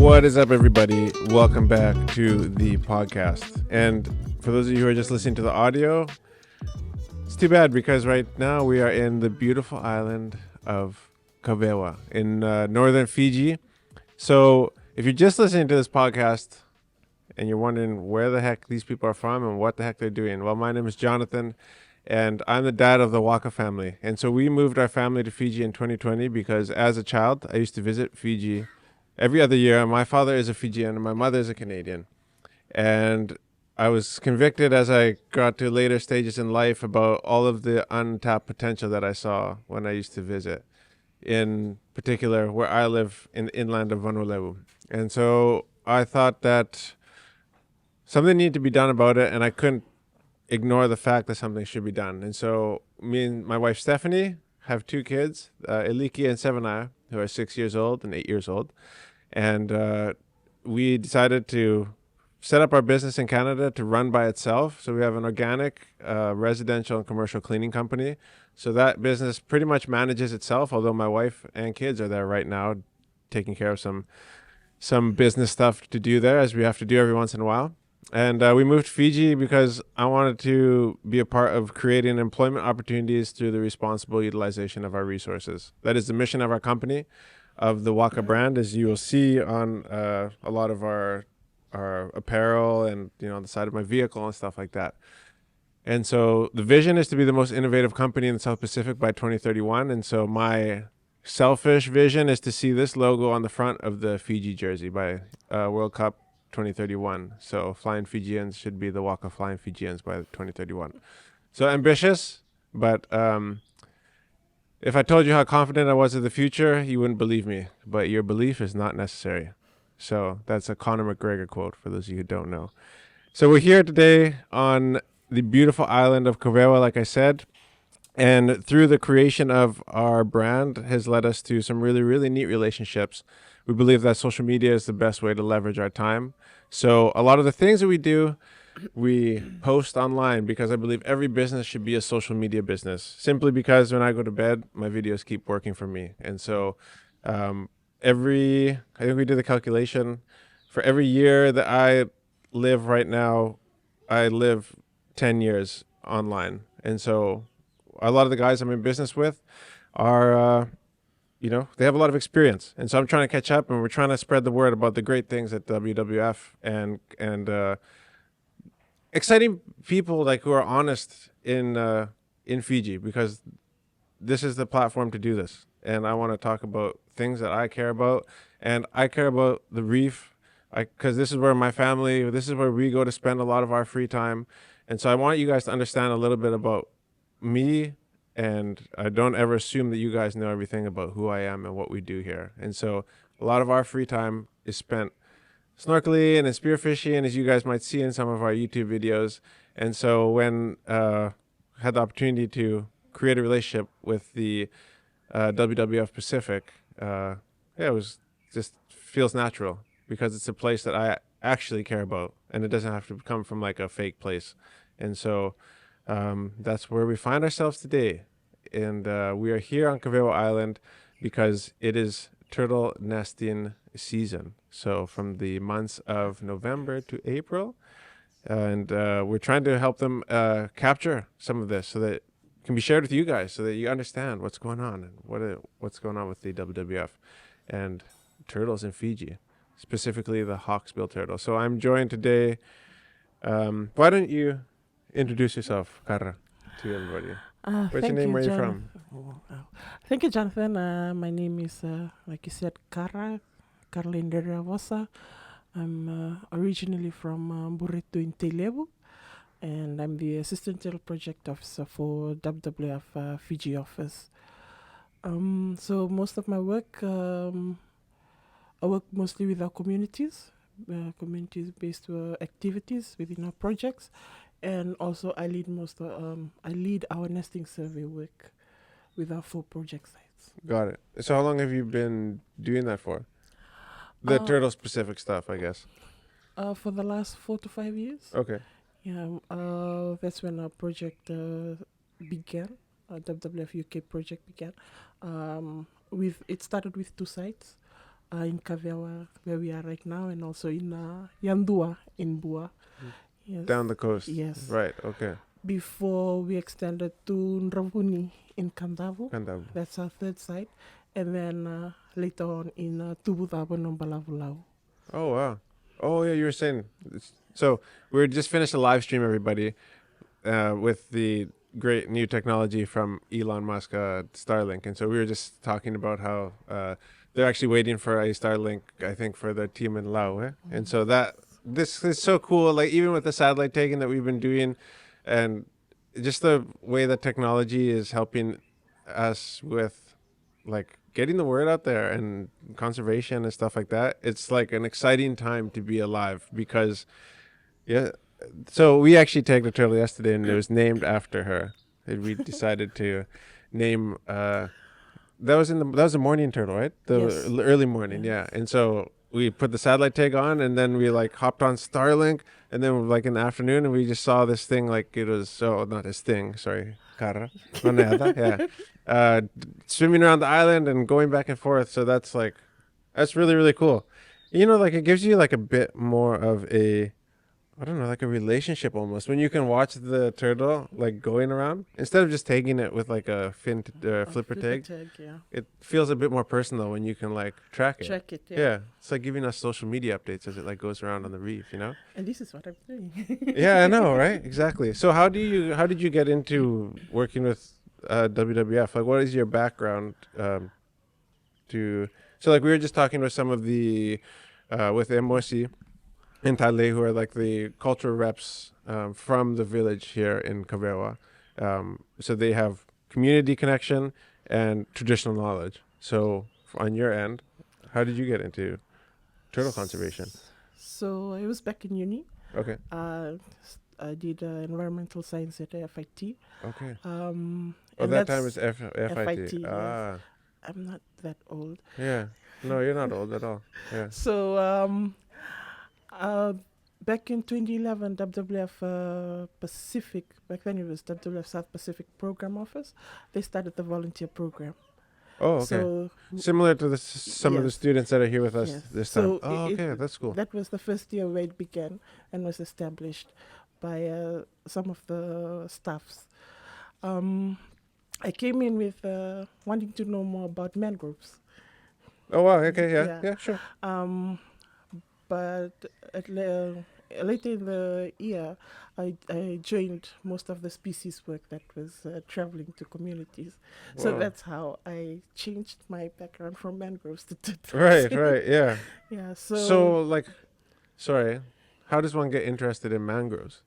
What is up, everybody? Welcome back to the podcast. And for those of you who are just listening to the audio, it's too bad because right now we are in the beautiful island of Kavewa in Northern Fiji. So if you're just listening to this podcast and you're wondering where the heck these people are from and what the heck they're doing, well, my name is Jonathan and I'm the dad of the Waka family. And so we moved our family to Fiji in 2020 because as a child, I used to visit Fiji every other year. My father is a Fijian and my mother is a Canadian. And I was convicted as I got to later stages in life about all of the untapped potential that I saw when I used to visit, in particular where I live in the inland of Vanuatu. And so I thought that something needed to be done about it, and I couldn't ignore the fact that something should be done. And so me and my wife Stephanie have two kids, Eliki and Sevenaya, who are 6 years old and 8 years old. And we decided to set up our business in Canada to run by itself. So we have an organic residential and commercial cleaning company. So that business pretty much manages itself, although my wife and kids are there right now taking care of some business stuff to do there, as we have to do every once in a while. And we moved to Fiji because I wanted to be a part of creating employment opportunities through the responsible utilization of our resources. That is the mission of our company, of the Waka brand, as you will see on a lot of our apparel and on the side of my vehicle and stuff like that. And so the vision is to be the most innovative company in the South Pacific by 2031. And so my selfish vision is to see this logo on the front of the Fiji jersey by World Cup 2031. So Flying Fijians should be the Waka Flying Fijians by 2031. So ambitious, but if I told you how confident I was of the future, you wouldn't believe me. But your belief is not necessary. So that's a Conor McGregor quote for those of you who don't know. So we're here today on the beautiful island of Kavewa, like I said. And through the creation of our brand has led us to some really, really neat relationships. We believe that social media is the best way to leverage our time. So a lot of the things that we do, we post online because I believe every business should be a social media business, simply because when I go to bed, my videos keep working for me. And so I think we did the calculation, for every year that I live right now, I live 10 years online. And so a lot of the guys I'm in business with are, they have a lot of experience. And so I'm trying to catch up, and we're trying to spread the word about the great things at WWF and exciting people like who are honest in Fiji, because this is the platform to do this. And I want to talk about things that I care about, and I care about the reef, because this is where this is where we go to spend a lot of our free time. And so I want you guys to understand a little bit about me, and I don't ever assume that you guys know everything about who I am and what we do here. And so a lot of our free time is spent snorkeling and spearfishing, as you guys might see in some of our YouTube videos. And so when I had the opportunity to create a relationship with the WWF Pacific, it was just feels natural, because it's a place that I actually care about, and it doesn't have to come from like a fake place. And so that's where we find ourselves today. And we are here on Kavewa Island because it is turtle nesting season. So from the months of November to April, and we're trying to help them capture some of this so that it can be shared with you guys, so that you understand what's going on and what's going on with the WWF and turtles in Fiji, specifically the Hawksbill Turtle. So I'm joined today. Why don't you introduce yourself, Kara, to everybody? What's your name? Where are you from? Thank you, Jonathan. My name is, like you said, Carlinda Ravosa. I'm originally from Burrito in Telebu, and I'm the Assistant Turtle Project Officer for WWF Fiji office. So most of my work, I work mostly with our communities, communities-based activities within our projects. And also, I lead our nesting survey work with our 4 project sites. Got it. So how long have you been doing that for? The turtle-specific stuff, I guess. For the last 4 to 5 years. Okay. Yeah. That's when our project began. WWF UK project began. It started with 2 sites. in Kavewa, where we are right now, and also in Yandua in Bua. Yes. Down the coast. Yes. Right. Okay. Before we extended to Nravuni in Kandavu. Kandavu. That's our third site. And then later on in Tubutabo Nombalavulau. Oh wow. Oh yeah, you were saying. So we just finished a live stream, everybody, with the great new technology from Elon Musk, Starlink, and so we were just talking about how they're actually waiting for a Starlink, I think, for the team in Laue, and so this is so cool. Like even with the satellite tagging that we've been doing, and just the way that technology is helping us with like getting the word out there and conservation and stuff like that. It's like an exciting time to be alive because, yeah. So we actually tagged a turtle yesterday, and it was named after her. And we decided to name. That was the morning turtle, right? The Yes. early morning, yeah. And so we put the satellite tag on, and then we like hopped on Starlink, and then like in the afternoon, and we just saw this thing like it was not this thing. Sorry, cara, yeah. Swimming around the island and going back and forth. So that's really, really cool. You know, like it gives you like a bit more of a, I don't know, like a relationship almost when you can watch the turtle like going around instead of just tagging it with like a flipper tag. Yeah. It feels a bit more personal when you can like track it. Check it. Yeah, it's like giving us social media updates as it like goes around on the reef, you know. And this is what I'm doing. Yeah, I know, right? Exactly. So how did you get into working with WWF? Like, what is your background so like we were just talking with some of the with MOC in Tale, who are like the cultural reps from the village here in Kavewa. So they have community connection and traditional knowledge. So on your end, how did you get into turtle conservation? So I was back in uni. Okay. I did environmental science at FIT. Okay. And That that's time was FIT. FIT, yes. Ah. I'm not that old. Yeah. No, you're not old at all. Yeah. So back in 2011, WWF Pacific, back then it was WWF South Pacific Program Office, they started the volunteer program. Oh, okay. So similar to some of the yes. students that are here with us Yes. this So time. Oh, okay, that's cool. That was the first year where it began and was established by some of the staffs. I came in with wanting to know more about mangroves. Oh wow, okay, yeah, sure. But later in the year, I joined most of the species work that was traveling to communities. So Wow. that's how I changed my background from mangroves to turtles. Right, yeah. Yeah. So like, sorry, how does one get interested in mangroves?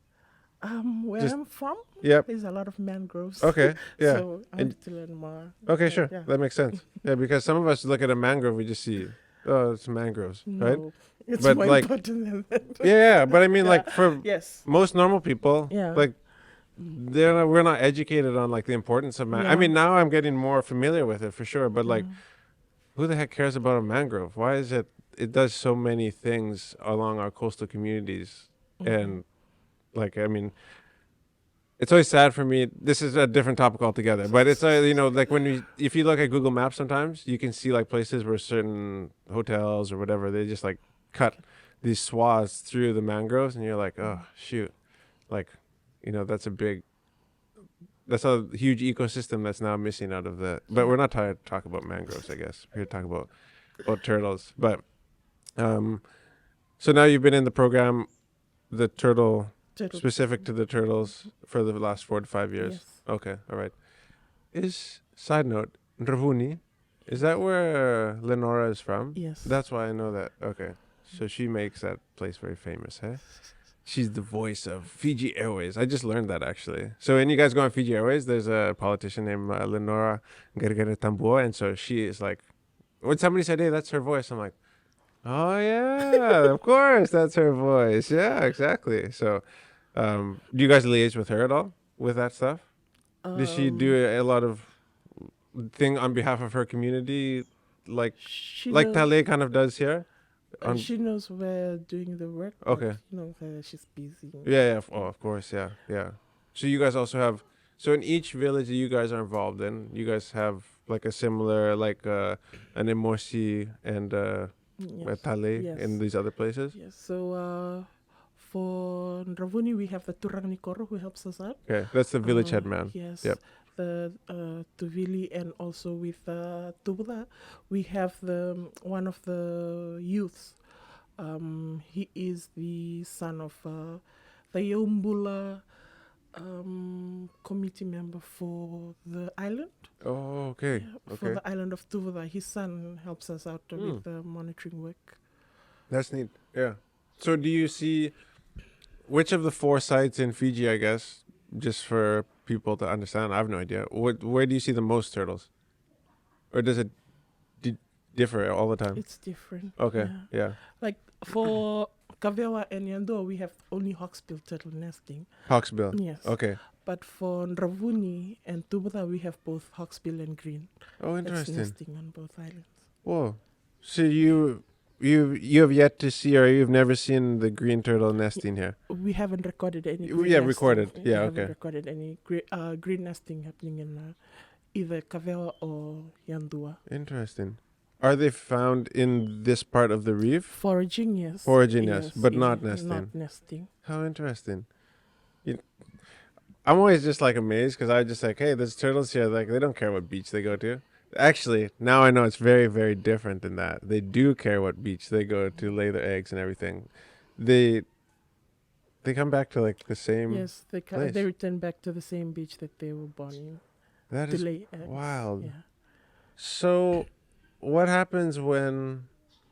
Where Just- I'm from, Yep. there's a lot of mangroves. Okay, yeah. So I wanted to learn more. Okay, sure. Yeah. That makes sense. Yeah, because some of us look at a mangrove, we just see, oh, it's mangroves, right? No, it's But, more like- important than that. Yeah, but I mean, Yeah. like for Yes. most normal people, Yeah. like we're not educated on like the importance of I Yeah. mean, now I'm getting more familiar with it for sure, but like, Mm. who the heck cares about a mangrove? Why is it? It does so many things along our coastal communities, and like, I mean, it's always sad for me. This is a different topic altogether, but it's like if you look at Google Maps, sometimes you can see like places where certain hotels or whatever, they just like cut these swaths through the mangroves, and you're like, oh shoot, like, that's a huge ecosystem that's now missing out of the. But we're not trying to talk about mangroves, I guess. We're here to talk about turtles. But so now you've been in the program, the turtle. Turtle. Specific to the turtles for the last 4 to 5 years. Yes. Okay, all right. Side note, Nravuni, is that where Lenora is from? Yes. That's why I know that. Okay. So she makes that place very famous, hey? She's the voice of Fiji Airways. I just learned that actually. So when you guys go on Fiji Airways, there's a politician named Lenora Gergere Tambua, and so she is like, when somebody said, hey, that's her voice, I'm like, oh yeah, of course, that's her voice. Yeah, exactly. So, do you guys liaise with her at all with that stuff? Does she do a lot of thing on behalf of her community, like She like knows, Tale kind of does here? she knows we're doing the work. but, Okay. She's busy. Yeah. Of course. Yeah. So you guys also have. So in each village that you guys are involved in, you guys have like a similar like an emosi and Yes. Tale, Yes. in these other places? Yes. So for Ndravuni, we have the Turang Nikoro who helps us out. Okay, that's the village head man. Yes. Yep. The Tuvili, and also with Tubula, we have one of the youths. He is the son of the Yombula committee member for the island. Oh, okay. For Okay. the island of Tuvula. His son helps us out with the monitoring work. That's neat. Yeah. So do you see which of the 4 sites in Fiji, I guess, just for people to understand, I have no idea. Where do you see the most turtles? Or does it differ all the time? It's different. Okay. Yeah. Like for Kavewa and Yandua, we have only Hawksbill Turtle nesting. Hawksbill. Yes. Okay. But for Ndravuni and Tubula, we have both Hawksbill and Green. Oh, That's interesting. nesting on both islands. Whoa. So you have yet to see, or you've never seen the green turtle nesting here? We haven't recorded any. Yeah, recorded. Yeah, we okay. haven't recorded any green nesting happening in either Kavewa or Yandua. Interesting. Are they found in this part of the reef? Foraging, yes. Foraging, yes, but not nesting. Not nesting. How interesting. I'm always just like amazed because I just like, hey, there's turtles here. Like, they don't care what beach they go to. Actually, now I know it's very, very different than that. They do care what beach they go to lay their eggs and everything. They come back to like the same. Yes, they return back to the same beach that they were born in. That to is lay eggs. wild. Yeah. So, what happens when?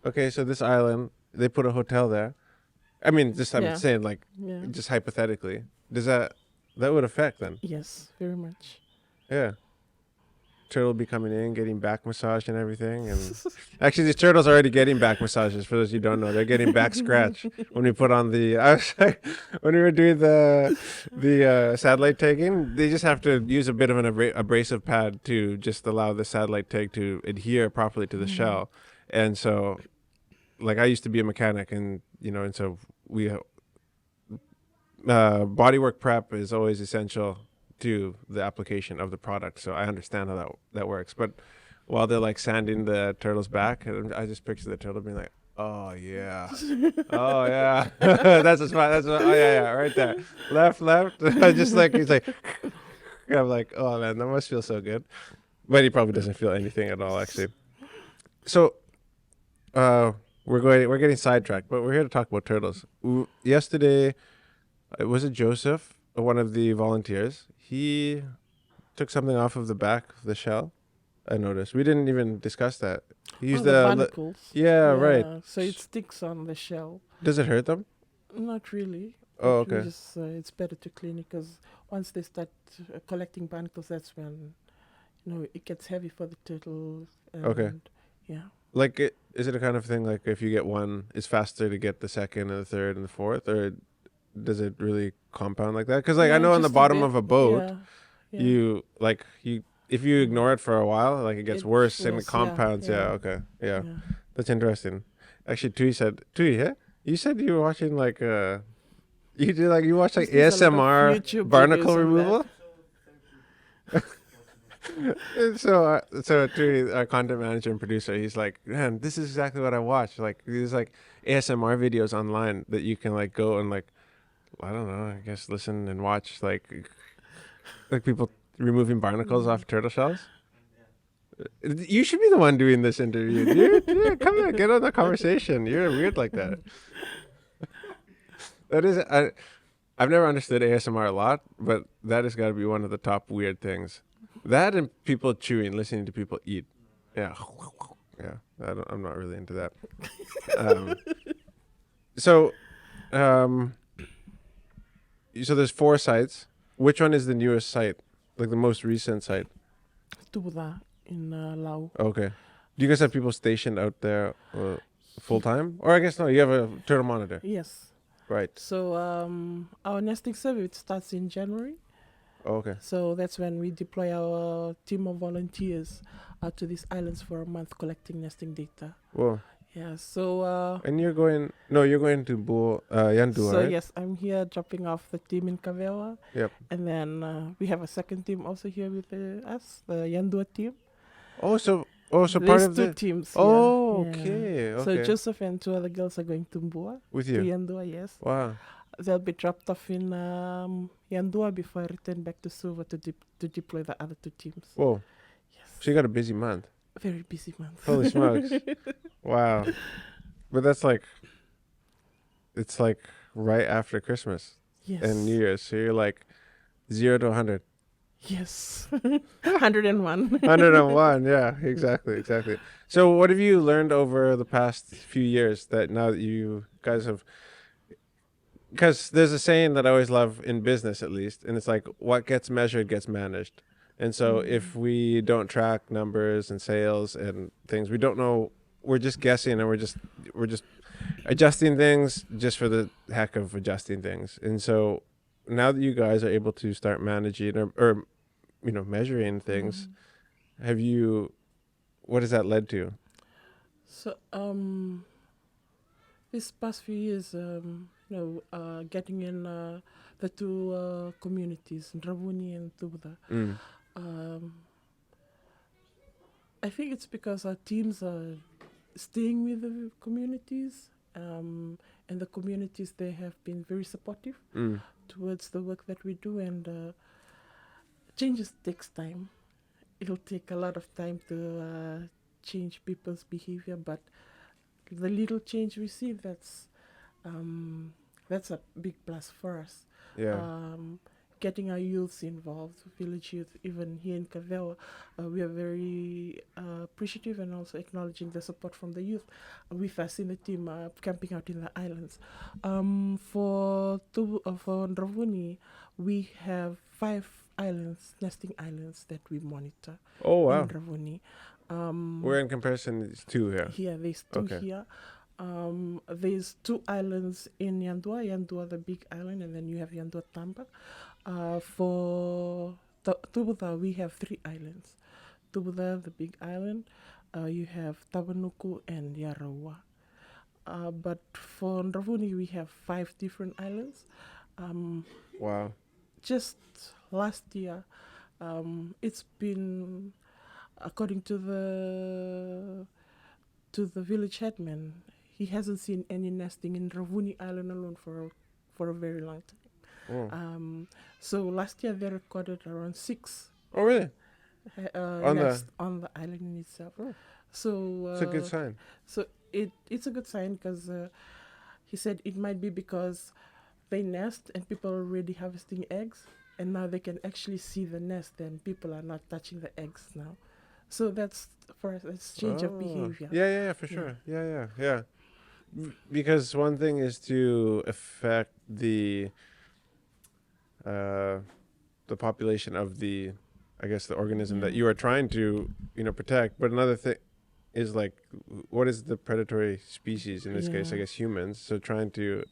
Okay, so this island, they put a hotel there. I mean, I'm saying like, just hypothetically, does that would affect then? Yes, very much. Yeah. Turtle be coming in, getting back massage and everything, and actually these turtles are already getting back massages. For those you don't know, they're getting back scratch when we put on the. I was like, when we were doing the satellite tagging, they just have to use a bit of an abrasive pad to just allow the satellite tag to adhere properly to the shell, and so, like I used to be a mechanic, and and so we bodywork prep is always essential to the application of the product, so I understand how that works. But while they're like sanding the turtle's back, I just picture the turtle being like, "Oh yeah, oh yeah, that's a spot. That's oh yeah, right there, left." Just like he's like, I'm like, oh man, that must feel so good. But he probably doesn't feel anything at all, actually. So, we're getting sidetracked, but we're here to talk about turtles. Yesterday, was it Joseph, one of the volunteers? He took something off of the back of the shell. I noticed. We didn't even discuss that. He used the barnacles. Right. So it sticks on the shell. Does it hurt them? Not really. Oh, okay. Just, it's better to clean it because once they start collecting barnacles, that's when it gets heavy for the turtle. Okay. Yeah. Like, is it a kind of thing like if you get one, it's faster to get the second and the third and the fourth, or does it really compound like that? Because I know on the bottom of a boat, if you ignore it for a while, like it gets worse and it compounds. Okay. Yeah. That's interesting. Actually, Tui, you said you were watching like you watch like ASMR barnacle removal. So Tui, our content manager and producer, he's like, man, this is exactly what I watch. Like these like ASMR videos online that you can like go and like, I don't know, I guess listen and watch like people removing barnacles off turtle shells. You should be the one doing this interview, dude. Come on, get on the conversation. You're weird like that. That is, I've never understood ASMR a lot, but that has got to be one of the top weird things. That and people chewing, listening to people eat. Yeah. I'm not really into that. So there's 4 sites. Which one is the newest site? Like the most recent site? Tubula in Lau. Okay. Do you guys have people stationed out there full time? Or I guess no, you have a turtle monitor. Yes. Right. So our nesting survey starts in January. Oh, okay. So that's when we deploy our team of volunteers out to these islands for a month collecting nesting data. Whoa. Yeah, so... and you're going to Yandu, so right? yes, I'm here dropping off the team in Kavewa. Yep. And then we have a second team also here with us, the Yandua team. Oh, so Oh, so part There's of two the. teams. Oh, Yeah. okay, So okay. Joseph and two other girls are going to Mbua. With To you. Yandua, yes. Wow. They'll be dropped off in Yandua before I return back to Suva to deploy the other two teams. Whoa. Yes. So you got a busy month. Very busy month. Holy smokes. Wow. But that's like, it's like right after Christmas Yes. and New Year's. So you're like 0 to 100. Yes. 101. 101. Yeah, exactly. So what have you learned over the past few years that now that you guys have, because there's a saying that I always love in business, at least, and it's like what gets measured gets managed. And so if we don't track numbers and sales and things, we don't know, we're just guessing, and we're just adjusting things just for the heck of adjusting things. And so now that you guys are able to start managing or measuring things, have you, what has that led to? So this past few years, getting in the two communities, Ndravuni and Tubuda. I think it's because our teams are staying with the communities, and the communities, they have been very supportive towards the work that we do, and changes takes time. It'll take a lot of time to change people's behavior, but the little change we see, that's a big plus for us. Yeah. Getting our youths involved, village youth, even here in Kavewa, we are very appreciative and also acknowledging the support from the youth with us in the team camping out in the islands. For Ndravuni, we have 5 islands, nesting islands that we monitor. Oh, wow. In Ndravuni. We're in comparison, it's 2 here. Here, there's 2 here. There's 2 islands in Yandua, the big island, and then you have Yandua Tamba. For Tubuda, we have 3 islands. Tubuda, the big island, you have Tabanuku and Yarawa. But for Ndravuni, we have 5 different islands. Wow. Just last year, it's been, according to the village headman, he hasn't seen any nesting in Ravuni Island alone for a very long time. Oh. So last year they recorded around 6. Oh, really? On the island in itself. Oh. So it's a good sign. So it's a good sign because he said it might be because they nest and people are already harvesting eggs, and now they can actually see the nest and people are not touching the eggs now. So that's for us, it's change of behavior. Yeah, for sure. Yeah. Because one thing is to affect the population of the, I guess, the organism that you are trying to, protect. But another thing is like, what is the predatory species in this case? I guess humans. So trying to,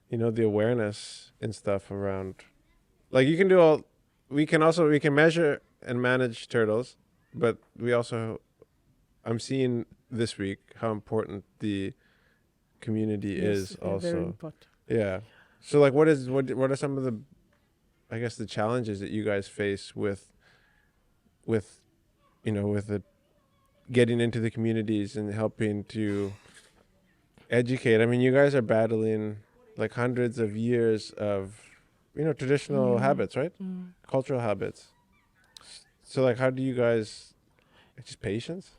the awareness and stuff around, like you can do all. We can measure and manage turtles, but we also, I'm seeing this week how important the community is also. Very important. Yeah. So like what are some of the, I guess, the challenges that you guys face with the getting into the communities and helping to educate? I mean, you guys are battling like hundreds of years of, traditional habits, right? Cultural habits. So like, how do you guys, just patience?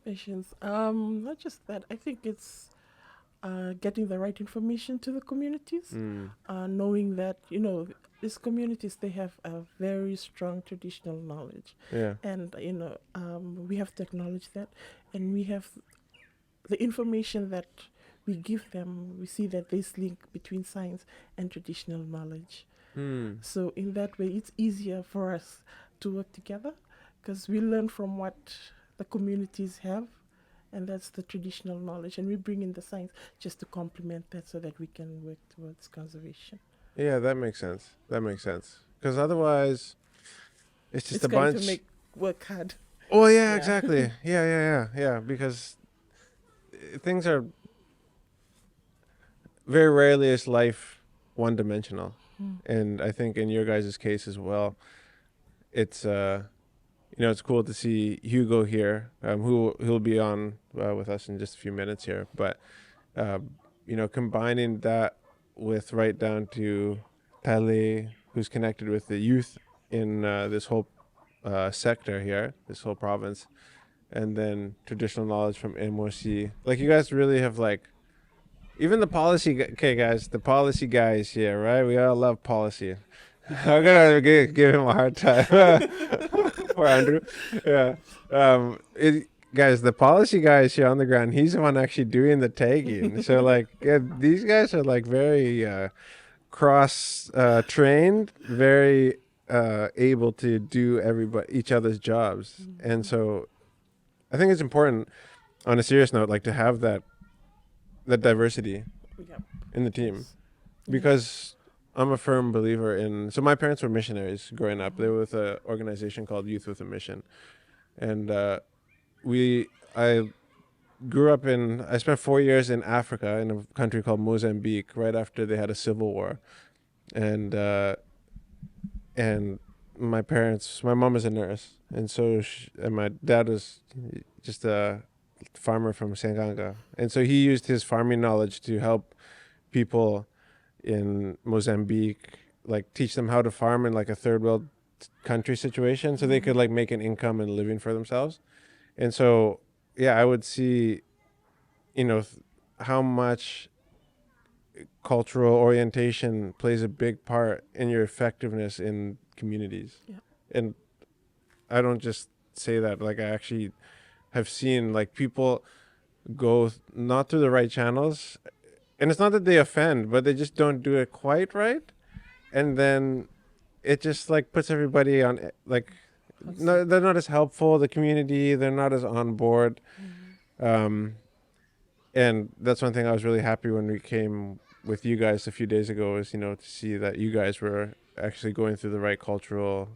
Not just that. I think it's getting the right information to the communities, knowing that, these communities, they have a very strong traditional knowledge. Yeah. And, we have to acknowledge that. And we have the information that we give them, we see that there's link between science and traditional knowledge. So in that way, it's easier for us to work together because we learn from what the communities have, and that's the traditional knowledge, and we bring in the science just to complement that so that we can work towards conservation. Yeah, that makes sense. Because otherwise, it's just a bunch. It's going to make work hard. Oh yeah, exactly. Yeah. Because things are very rarely is life one-dimensional, and I think in your guys' case as well, it's it's cool to see Hugo here, who'll be on with us in just a few minutes here. But combining that with right down to Tale, who's connected with the youth in this whole sector here, this whole province, and then traditional knowledge from MOC. Like you guys really have like, even the policy. Okay, guys, the policy guys here, right? We all love policy. I'm gonna give him a hard time. Poor Andrew. Yeah. Guys, the policy guy is here on the ground. He's the one actually doing the tagging. So like, yeah, these guys are like very cross trained, very able to do each other's jobs. Mm-hmm. And so I think it's important, on a serious note, like to have that diversity in the team, because I'm a firm believer in. So my parents were missionaries growing up. They were with an organization called Youth with a Mission, and I grew up I spent 4 years in Africa in a country called Mozambique right after they had a civil war, and my mom is a nurse, and so and my dad was just a farmer from Sanganga, and so he used his farming knowledge to help people in Mozambique, like teach them how to farm in like a third world country situation, so they could like make an income and living for themselves. And so I would see how much cultural orientation plays a big part in your effectiveness in communities. And I don't just say that, like I actually have seen like people go not through the right channels, and it's not that they offend, but they just don't do it quite right, and then it just like puts everybody on like they're not as helpful, the community, they're not as on board. And that's one thing I was really happy when we came with you guys a few days ago, is to see that you guys were actually going through the right cultural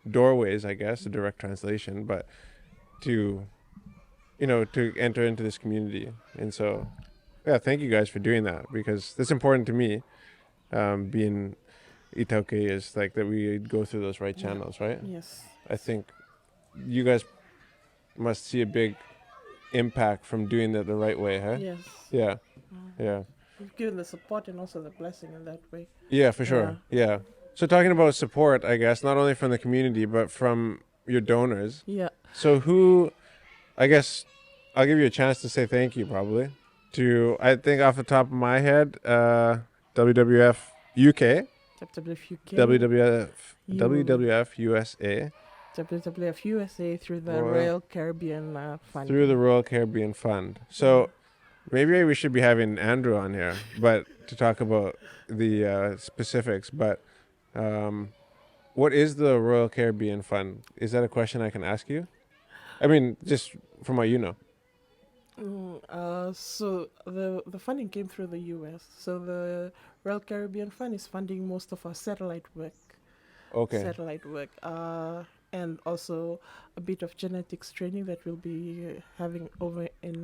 doorways, I guess, a direct translation, but to enter into this community. And so thank you guys for doing that, because that's important to me, being Itauke, is like that we go through those right channels, right? Yes. I think you guys must see a big impact from doing that the right way, huh? Yes. Yeah. You've given the support and also the blessing in that way. Yeah, for sure. Yeah. So talking about support, I guess, not only from the community, but from your donors. Yeah. So I guess I'll give you a chance to say thank you, probably, to, I think off the top of my head, WWF UK, WWF USA, WWF USA through the Royal Caribbean Fund. Through the Royal Caribbean Fund. So maybe we should be having Andrew on here, but to talk about the specifics. But what is the Royal Caribbean Fund? Is that a question I can ask you? I mean, just from what you know. So the funding came through the US. So the Royal Caribbean Fund is funding most of our satellite work. And also a bit of genetics training that we'll be having over in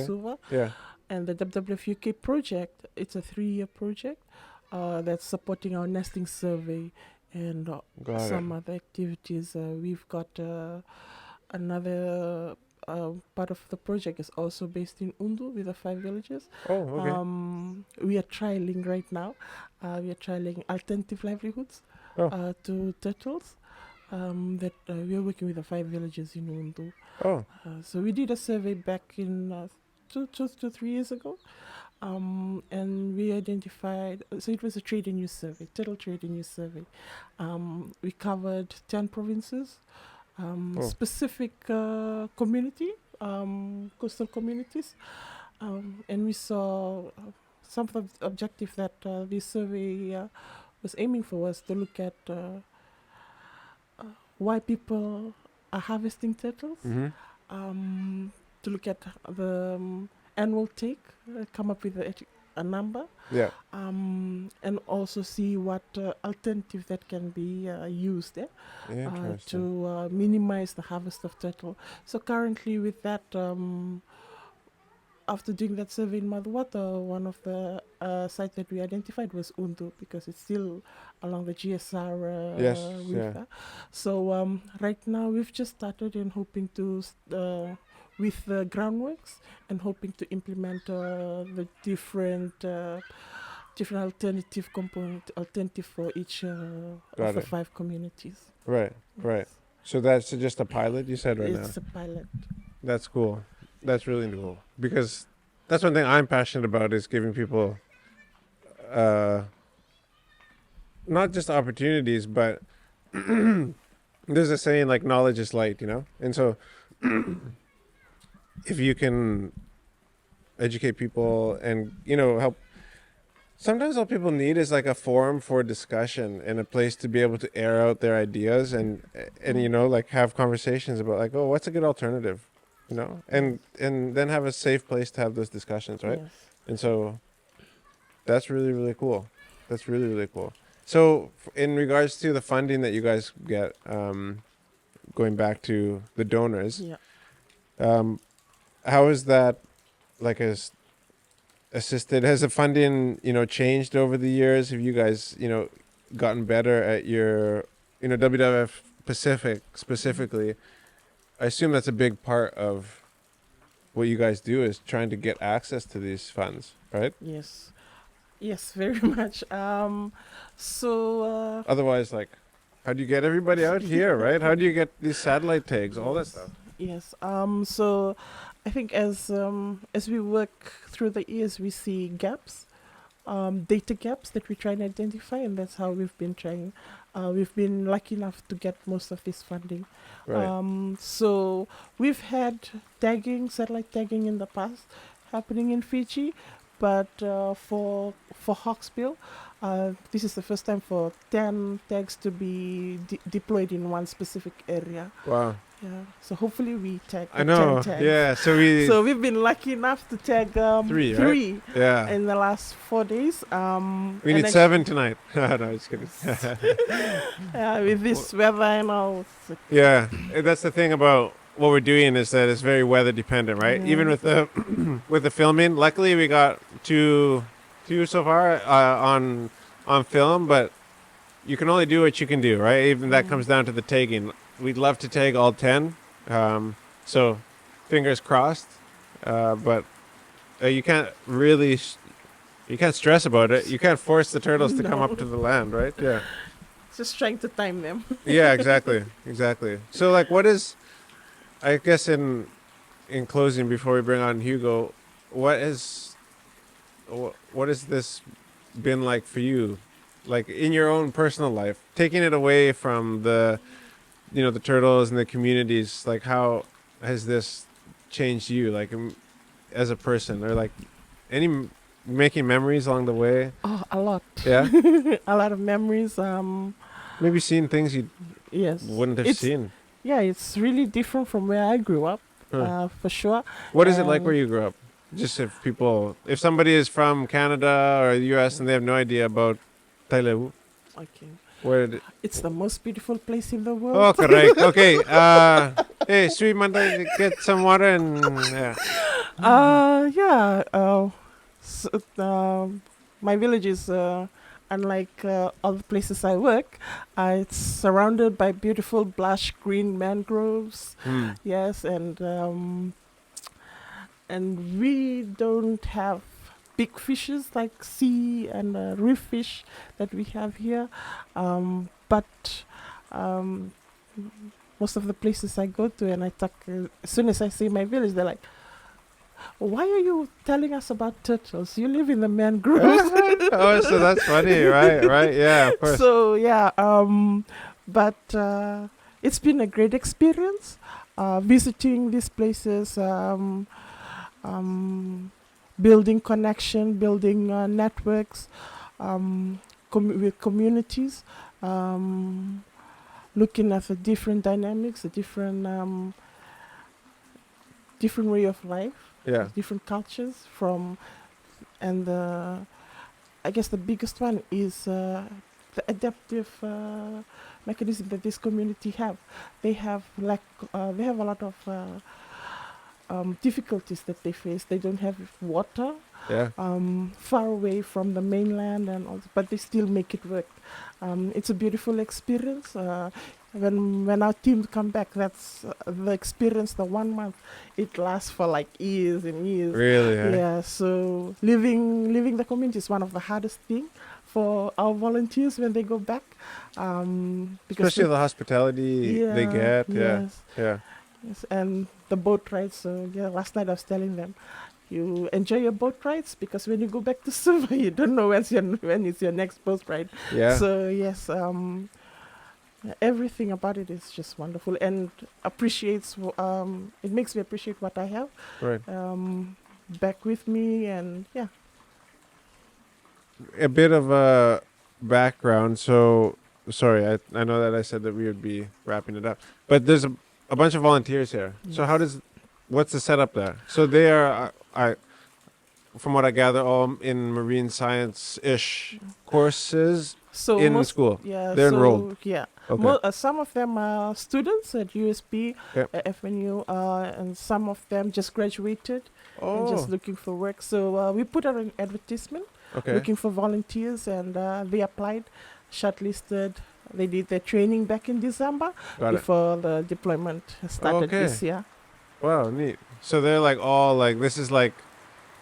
Suva. Yeah. And the WWF UK project, it's a 3-year project that's supporting our nesting survey and some other activities. We've got another part of the project is also based in Undu with the 5 villages. We are trialing right now. We are trialing alternative livelihoods to turtles. That we are working with the 5 villages in Undu. So we did a survey back in 2 to 3 years ago, and we identified. So it was a trade and use survey, turtle trade and use survey. We covered 10 provinces, specific community, coastal communities, and we saw some of the objective that this survey was aiming for was to look at why people are harvesting turtles, to look at the annual take, come up with a number, and also see what alternative that can be used to minimize the harvest of turtle. So currently with that, after doing that survey in Madhuwata, one of the sites that we identified was Undu because it's still along the GSR Yes. Yeah. river. So right now we've just started and hoping to with the groundworks and hoping to implement the different alternative for each of Got the it. 5 communities. Right. Right. So that's just a pilot you said right now. It's a pilot. That's cool. That's really cool because that's one thing I'm passionate about is giving people not just opportunities, but there's a saying like knowledge is light, you know? And so if you can educate people and, you know, help, sometimes all people need is like a forum for discussion and a place to be able to air out their ideas and you know, like have conversations about like, oh, what's a good alternative? You know, and then have a safe place to have those discussions, right? Yes. And so that's really, really cool. That's really, really cool. So in regards to the funding that you guys get, going back to the donors, Yeah. how is that like assisted? Has the funding, you know, changed over the years? Have you guys, you know, gotten better at your, you know, WWF Pacific specifically? I assume that's a big part of what you guys do is trying to get access to these funds, right? Yes. Yes, very much. So Otherwise, like, how do you get everybody out here, right? How do you get these satellite tags, all that stuff? yes. So I think as we work through the years, we see gaps, data gaps that we try and identify, and that's how we've been trying. We've been lucky enough to get most of this funding. Right. So we've had satellite tagging in the past happening in Fiji, but for Hawksbill, this is the first time for 10 tags to be deployed in one specific area. Wow. Yeah. So hopefully we tag. I know. 10 tags. Yeah. So we've been lucky enough to tag three, three right? Yeah. in the last 4 days. We need 7 tonight. No, just kidding. With this weather and all. Yeah, that's the thing about what we're doing is that it's very weather dependent, right? Even with the with the filming. Luckily, we got two so far on film, but you can only do what you can do, right? Even that comes down to the tagging. We'd love to tag all 10, so fingers crossed. But you can't really, you can't stress about it. You can't force the turtles to come up to the land, right? Yeah. Just trying to time them. Yeah, exactly. So like what is, I guess in closing before we bring on Hugo, what has this been like for you, like in your own personal life, taking it away from the, you know, the turtles and the communities, like how has this changed you, like as a person, or like any making memories along the way? Oh, a lot. Yeah. A lot of memories. Maybe seeing things you Yes. wouldn't have seen. Yeah, it's really different from where I grew up, for sure. What is it like where you grew up? Just if somebody is from Canada or the US and they have no idea about Tailevu, Okay. It's the most beautiful place in the world. Oh, correct. Okay. Hey, sweet Manda, get some water and yeah. My village is unlike other places I work. It's surrounded by beautiful blush green mangroves. Yes, and we don't have big fishes like sea and reef fish that we have here. But most of the places I go to and I talk, as soon as I see my village, they're like, why are you telling us about turtles? You live in the mangroves. Oh, so that's funny, right? Yeah, of course. So, yeah, but it's been a great experience visiting these places, building connection, building networks with communities, looking at the different dynamics, the different way of life. Yeah. Different cultures and I guess the biggest one is the adaptive mechanism that this community have. They have a lot of difficulties that they face. They don't have water, Yeah. far away from the mainland, and all, but they still make it work. It's a beautiful experience. When our team come back, that's the experience. The 1 month, it lasts for like years and years. Really? Eh? Yeah. So living the community is one of the hardest thing for our volunteers when they go back. Because Especially the hospitality they get. Yeah. yes, Yeah. yes, and the boat rides. So yeah, last night I was telling them, you enjoy your boat rides because when you go back to Suva, you don't know when is your next boat ride. Yeah. So yes, everything about it is just wonderful and it makes me appreciate what I have Right. back with me, and yeah. A bit of a background. So, sorry, I know that I said that we would be wrapping it up, but there's a bunch of volunteers here. So what's the setup there? So they are, from what I gather, all in marine science-ish courses So in school. yeah, They're so, enrolled. Yeah, Okay. some of them are students at USP, Yep. FNU, and some of them just graduated and Oh, just looking for work. So we put out an advertisement okay. looking for volunteers, and they applied, shortlisted. They did their training back in December Got it. before the deployment started Okay. this year. Wow, neat. So they're like all like, this is like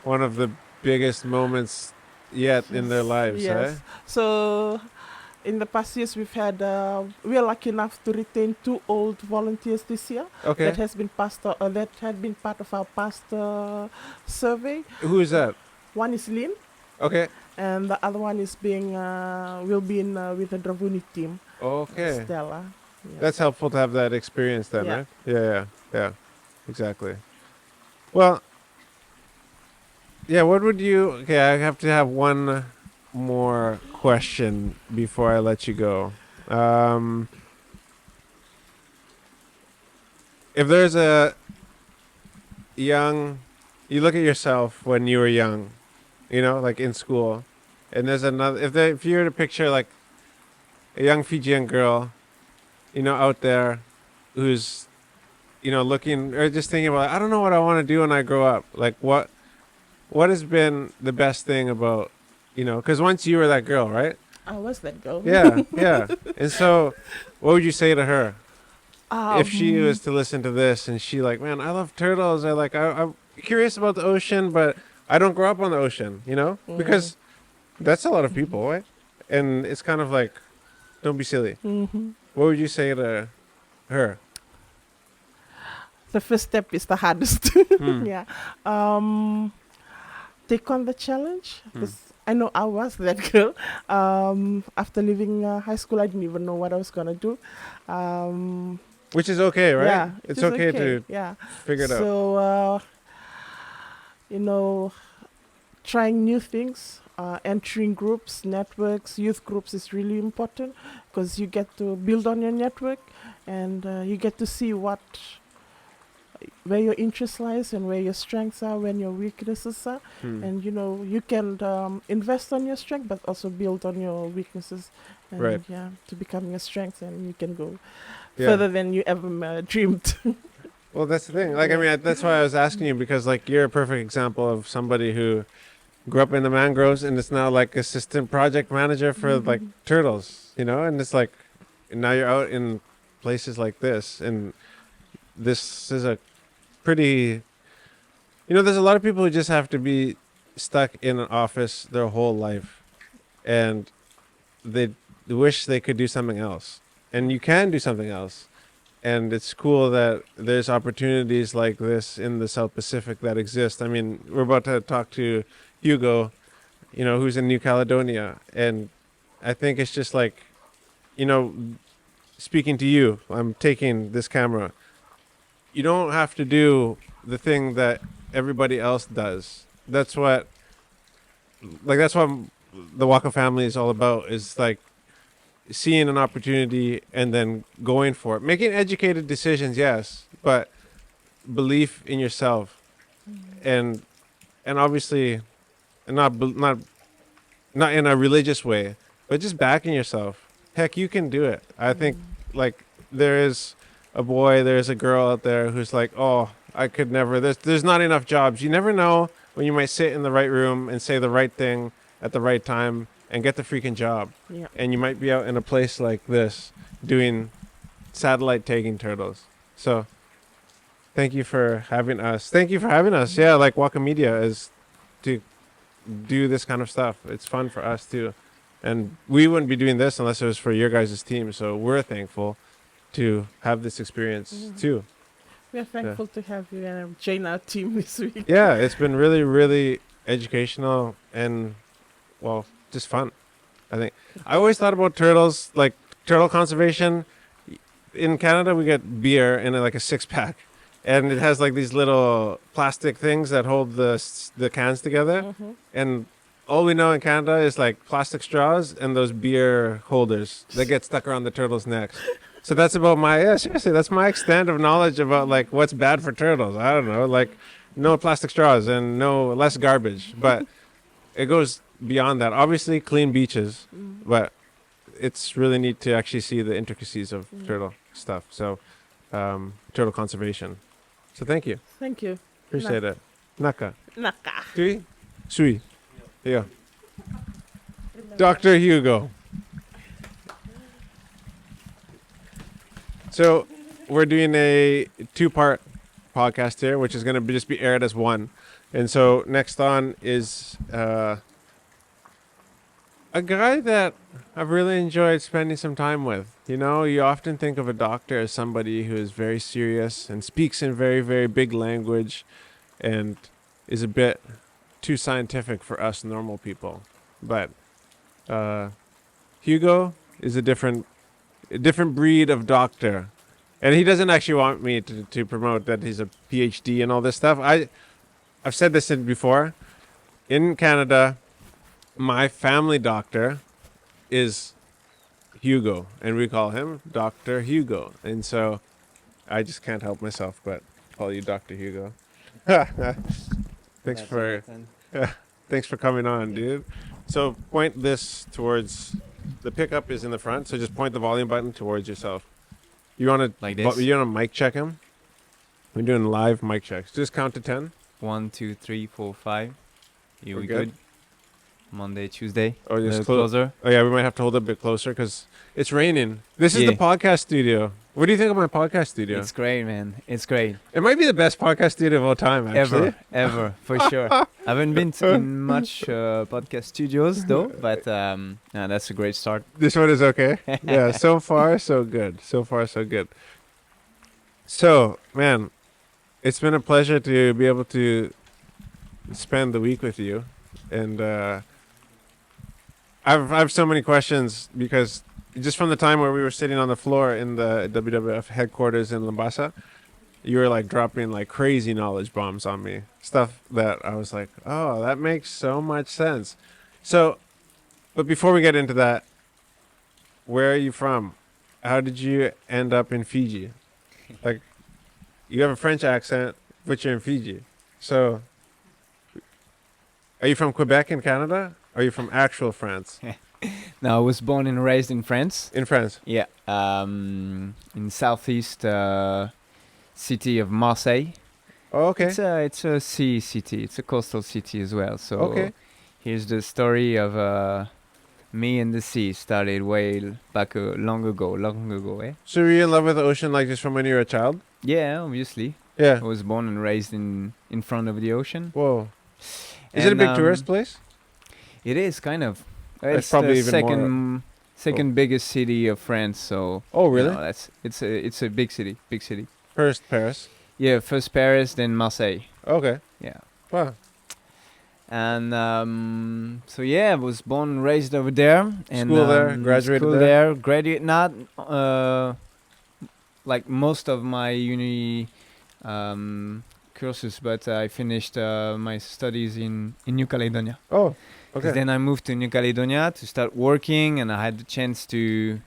one of the biggest moments yet in their lives, Yes. eh? So in the past years, we've had we are lucky enough to retain 2 old volunteers this year. Okay. That has been that had been part of our past survey. Who is that? One is Lynn, Okay. and the other one is will be in with the Dravuni team. Okay. Stella. Yeah. That's helpful to have that experience then, Yeah. right? Yeah. Exactly. Well, yeah, what would you... Okay, I have to have one more question before I let you go. If there's a young... You look at yourself when you were young, like in school, and there's another... If you were to picture like a young Fijian girl, out there who's, looking or just thinking about, I don't know what I want to do when I grow up. Like what has been the best thing about, because once you were that girl, right? I was that girl. Yeah, yeah. And so what would you say to her if she Um, was to listen to this and she like, man, I love turtles. I'm curious about the ocean, but I don't grow up on the ocean, because that's a lot of people, right? And it's kind of like, don't be silly. mhm. What would you say to her? The first step is the hardest. Hmm. Yeah. Take on the challenge. 'Cause I know I was that girl. After leaving high school, I didn't even know what I was gonna do. Which is okay, right? Yeah, It's is okay to yeah. figure it out. So trying new things, entering groups, networks, youth groups is really important because you get to build on your network, and you get to see where your interest lies and where your strengths are, when your weaknesses are, and you can invest on your strength, but also build on your weaknesses, and Right. to become your strengths, and you can go Yeah. further than you ever dreamed. Well, that's the thing. Like, I mean, that's why I was asking you, because like you're a perfect example of somebody who grew up in the mangroves and is now like assistant project manager for like turtles, and it's like, and now you're out in places like this, and this is a pretty, there's a lot of people who just have to be stuck in an office their whole life, and they wish they could do something else, and you can do something else. And it's cool that there's opportunities like this in the South Pacific that exist. I mean, we're about to talk to Hugo, who's in New Caledonia. And I think it's just like, speaking to you, I'm taking this camera. You don't have to do the thing that everybody else does. That's what the Waka family is all about, is like seeing an opportunity and then going for it, making educated decisions, yes, but belief in yourself, and obviously, and not in a religious way, but just backing yourself. Heck, you can do it. I think like there's a girl out there who's like, oh, I could never. There's not enough jobs. You never know when you might sit in the right room and say the right thing at the right time and get the freaking job. Yeah. And you might be out in a place like this doing satellite tagging turtles. So thank you for having us. Thank you for having us. Yeah, like Waka Media is to do this kind of stuff. It's fun for us too. And we wouldn't be doing this unless it was for your guys' team. So we're thankful to have this experience too. We're thankful to have you join our team this week. Yeah, it's been really, really educational and, well, just fun. I think I always thought about turtles, like turtle conservation. In Canada, we get beer in like a 6-pack, and it has like these little plastic things that hold the cans together. Mm-hmm. And all we know in Canada is like plastic straws and those beer holders that get stuck around the turtle's necks. So that's about seriously, that's my extent of knowledge about like what's bad for turtles. I don't know, like no plastic straws and no less garbage, but it goes beyond that. Obviously clean beaches, but it's really neat to actually see the intricacies of turtle stuff. So turtle conservation. So thank you. Thank you. Appreciate it. Naka. Naka. Sui? Sui. Yeah. Dr. Hugo. So we're doing a 2-part podcast here, which is going to just be aired as one. And so next on is a guy that I've really enjoyed spending some time with. You know, you often think of a doctor as somebody who is very serious and speaks in very, very big language and is a bit too scientific for us normal people. But Hugo is a different breed of doctor. And he doesn't actually want me to promote that he's a PhD and all this stuff. I've said this before. In Canada, my family doctor is Hugo, and we call him Dr. Hugo. And so I just can't help myself but call you Dr. Hugo. Thanks for coming on, dude. So point this towards the pickup is in the front, so just point the volume button towards yourself. You want to like this? You want to mic check him? We're doing live mic checks. Just count to 10. 1, 2, 3, 4, 5. We're We good? good? Monday, Tuesday. Oh, just closer. Oh yeah, we might have to hold it a bit closer because it's raining. This is the Yeah. podcast studio. What do you think of my podcast studio? It's great, man. It's great. It might be the best podcast studio of all time, actually. Ever, for sure. I haven't been in much podcast studios though, but that's a great start. This one is okay. Yeah, so far so good. So far so good. So, man, it's been a pleasure to be able to spend the week with you, and I've so many questions because just from the time where we were sitting on the floor in the WWF headquarters in Lambasa, you were like dropping like crazy knowledge bombs on me, stuff that I was like, oh, that makes so much sense. So, but before we get into that, where are you from? How did you end up in Fiji? Like, you have a French accent, but you're in Fiji. So, are you from Quebec in Canada? Or are you from actual France? No, I was born and raised in France. In France? Yeah, in southeast city of Marseille. Oh, okay. It's a sea city. It's a coastal city as well. So Okay. here's the story of me and the sea. Started way back long ago. Eh? So were you in love with the ocean like just from when you were a child? Yeah, obviously. Yeah. I was born and raised in front of the ocean. Whoa. Is it a big tourist place? It is kind of. It's It's probably the even second biggest city of France. So Oh, really? you know, it's a big city. First Paris. Yeah, first Paris, then Marseille. Okay. Yeah. Wow. And so yeah, I was born and raised over there. And School there, graduated school there? graduate not like most of my uni courses, but I finished my studies in New Caledonia. Oh, 'Cause okay. then I moved to New Caledonia to start working, and I had the chance to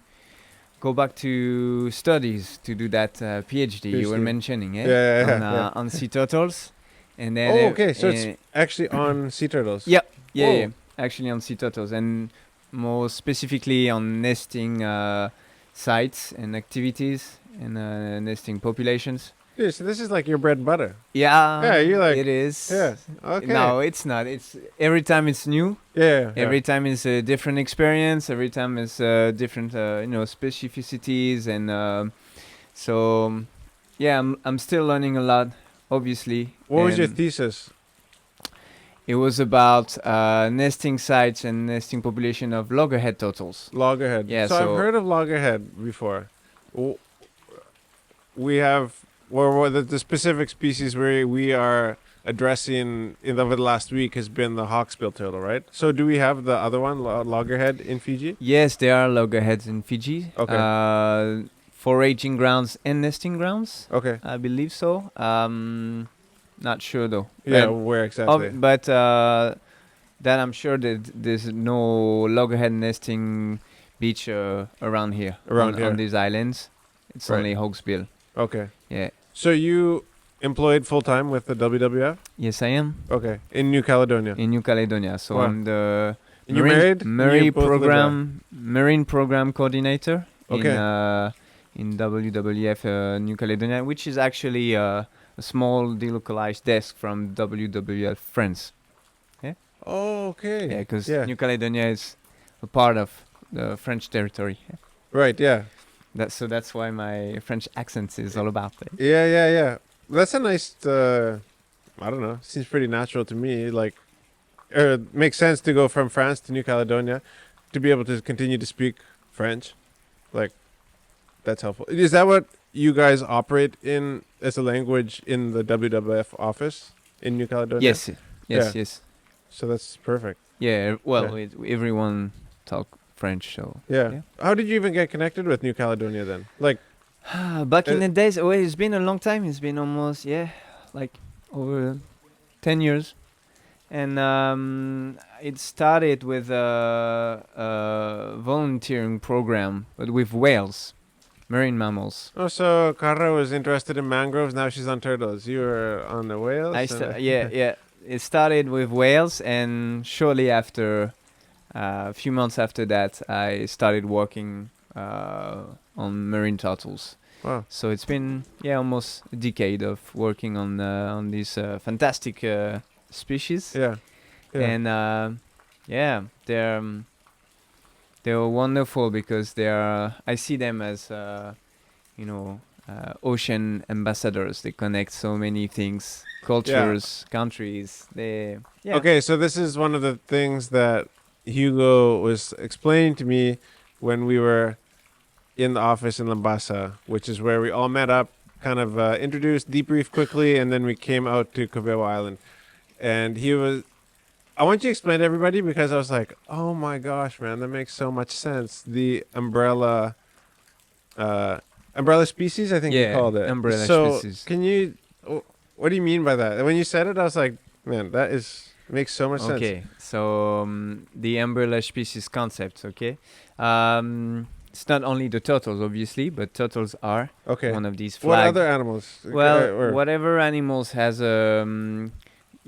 go back to studies to do that PhD you were PhD. mentioning, eh? Yeah. On sea turtles, and then Oh, okay. So it's actually on sea turtles. yeah, Whoa. actually on sea turtles, and more specifically on nesting sites and activities and nesting populations. Dude, so this is like your bread and butter. Yeah, Yeah, you like- it is. Yeah. Okay. No, it's not. It's every time it's new. Yeah. Every time it's a different experience. Every time it's different, specificities, and so yeah, I'm still learning a lot, obviously. What was your and thesis? It was about nesting sites and nesting population of loggerhead turtles. Loggerhead. Yeah, So I've so- heard of loggerhead before. We have the specific species where we are addressing over the last week has been the Hawksbill turtle, right? So do we have the other one, loggerhead, in Fiji? Yes, there are loggerheads in Fiji. Okay. Foraging grounds and nesting grounds. Okay. I believe so. Not sure though. Yeah, But where exactly? But that I'm sure that there's no loggerhead nesting beach around here. Around on, here. on these islands. It's Right. only Hawksbill. Okay. Yeah. So you employed full time with the WWF? Yes, I am Okay. In New Caledonia. in New Caledonia. So Wow. I'm the And you married? marine You both live marine program coordinator Okay. in WWF New Caledonia, which is actually a small delocalized desk from WWF France. Oh, okay. Yeah, because Yeah. New Caledonia is a part of the French territory. Right. Yeah. That's why my French accent is all about it. Yeah. That's a nice. I don't know. Seems pretty natural to me. Like, it makes sense to go from France to New Caledonia, to be able to continue to speak French. Like, that's helpful. Is that what you guys operate in as a language in the WWF office in New Caledonia? Yes, yes. So that's perfect. Yeah, well, Yeah. everyone talk French, so. Yeah. How did you even get connected with New Caledonia then? Like, Back in Uh, the days, it's been a long time. It's been almost, like over 10 years. And it started with a volunteering program, but with whales, marine mammals. oh, so Cara was interested in mangroves. Now she's on turtles. You were on the whales. Yeah. It started with whales, and shortly after, a few months after that, I started working on marine turtles. Wow. So it's been almost a decade of working on these fantastic species, Yeah. and they're wonderful because I see them as ocean ambassadors. They connect so many things, cultures, countries. Okay, so this is one of the things that Hugo was explaining to me when we were in the office in Lambasa, which is where we all met up, kind of introduced, debriefed quickly, and then we came out to Kavewa Island. And I want you to explain to everybody, because I was like, oh my gosh, man, that makes so much sense. The umbrella species, I think you called it. Umbrella so species. Can you, what do you mean by that? When you said it, I was like, man, makes so much sense. Okay, so the umbrella species concept, okay? It's not only the turtles, obviously, but turtles are Okay. one of these What flag. other animals? Well, whatever animals has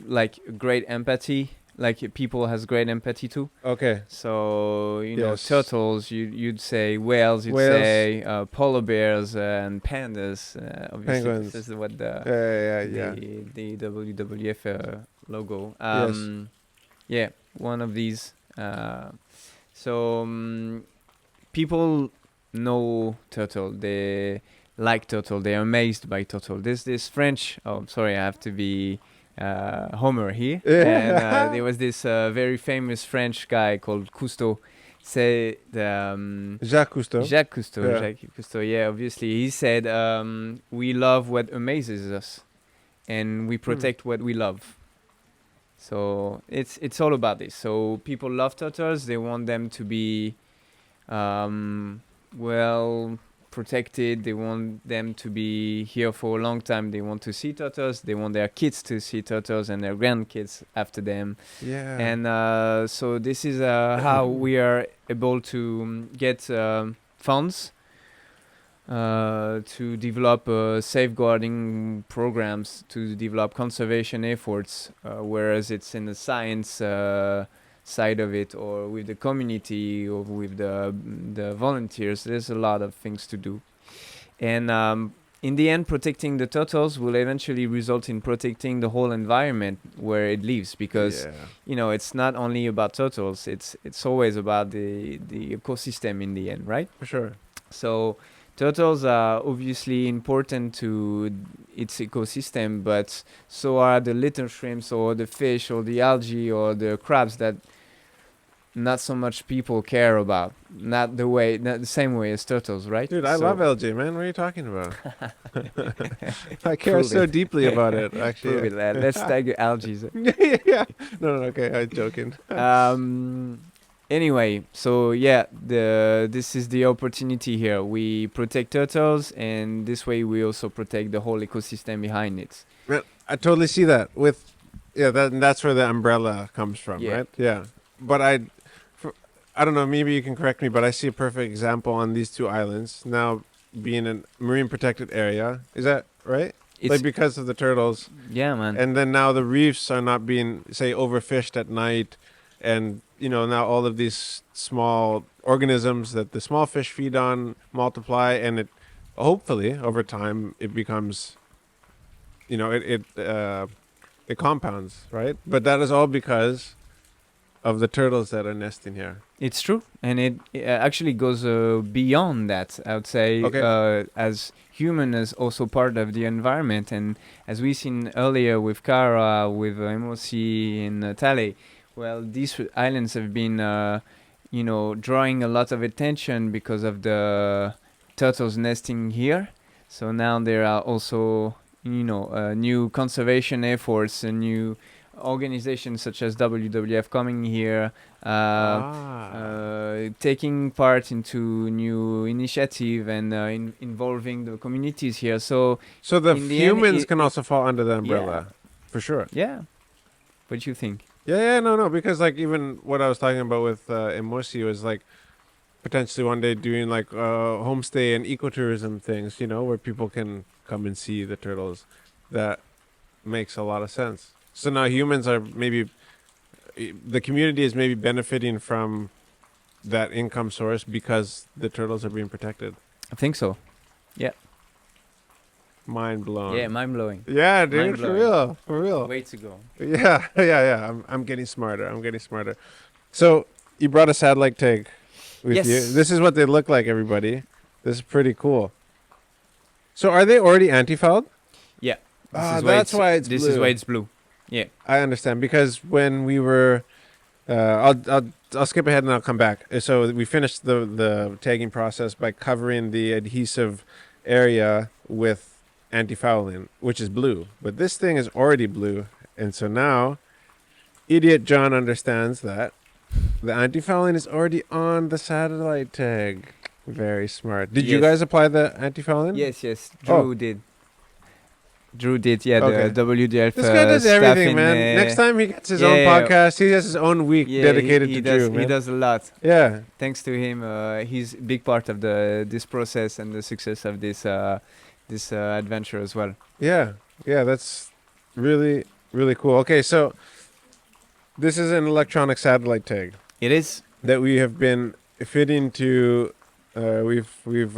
like great empathy, like people has great empathy too. Okay. So Yes. turtles, you'd say whales, you'd Whales. say polar bears and pandas. Obviously, Penguins. this is what the Yeah. the WWF logo. Yes. Yeah, one of these. So people know turtle. They like turtle. They are amazed by turtle. This French. Oh, I'm sorry, I have to be Homer here. And there was this very famous French guy called Cousteau. Jacques Cousteau. Yeah. Jacques Cousteau. Yeah, obviously, he said, "We love what amazes us, and we protect what we love." So it's all about this. So people love turtles. They want them to be well protected. They want them to be here for a long time. They want to see turtles. They want their kids to see turtles and their grandkids after them. Yeah. And so this is how we are able to get funds to develop safeguarding programs, to develop conservation efforts, whereas it's in the science side of it, or with the community, or with the volunteers. There's a lot of things to do, and in the end, protecting the turtles will eventually result in protecting the whole environment where it lives, because it's not only about turtles. It's always about the ecosystem in the end, right? For sure. So turtles are obviously important to its ecosystem, but so are the little shrimps or the fish or the algae or the crabs that not so much people care about. Not the same way as turtles, right? Dude, I love algae, man. What are you talking about? I care Prove so it. deeply about it, actually. Prove it, lad. Let's tag algae. Yeah. No, okay. I'm joking. Anyway, so yeah, this is the opportunity here. We protect turtles, and this way we also protect the whole ecosystem behind it. Man, I totally see that. That's where the umbrella comes from, right? Yeah. But I don't know, maybe you can correct me, but I see a perfect example on these two islands now being a marine protected area. Is that right? Like because of the turtles. Yeah, man. And then now the reefs are not being, say, overfished at night. And, now all of these small organisms that the small fish feed on multiply. And it hopefully over time it becomes, it compounds, right? But that is all because of the turtles that are nesting here. It's true, and it actually goes beyond that. I would say, as human is also part of the environment, and as we seen earlier with Kara, with Emosi and Tale, well, these islands have been, drawing a lot of attention because of the turtles nesting here. So now there are also, new conservation efforts and new organizations such as WWF coming here, taking part into new initiative and involving the communities here. So the humans can also fall under the umbrella, for sure. Yeah. What do you think? No, because like even what I was talking about with Emosi was like potentially one day doing like homestay and ecotourism things, where people can come and see the turtles. That makes a lot of sense. So now humans are the community is maybe benefiting from that income source because the turtles are being protected. I think so. Yeah. Mind blown. Yeah, mind blowing. Yeah, dude, for real. Way to go. Yeah. I'm getting smarter. So you brought a satellite tag with you. This is what they look like, everybody. This is pretty cool. So are they already anti-fouled? Yeah. That's why it's blue. This is why it's blue. Yeah, I understand, because when we were, I'll skip ahead and I'll come back. So we finished the tagging process by covering the adhesive area with anti-fouling, which is blue. But this thing is already blue, and so now, idiot John understands that the anti-fouling is already on the satellite tag. Very smart. Did you guys apply the anti-fouling? Yes. Drew did, Okay. The WWF. This guy does everything, man. in, Next time he gets his own podcast, he has his own week dedicated to Drew, man. He does a lot. Yeah. Thanks to him, he's a big part of this process and the success of this adventure as well. Yeah, that's really, really cool. Okay, so this is an electronic satellite tag. It is. That we have been fitting to, we've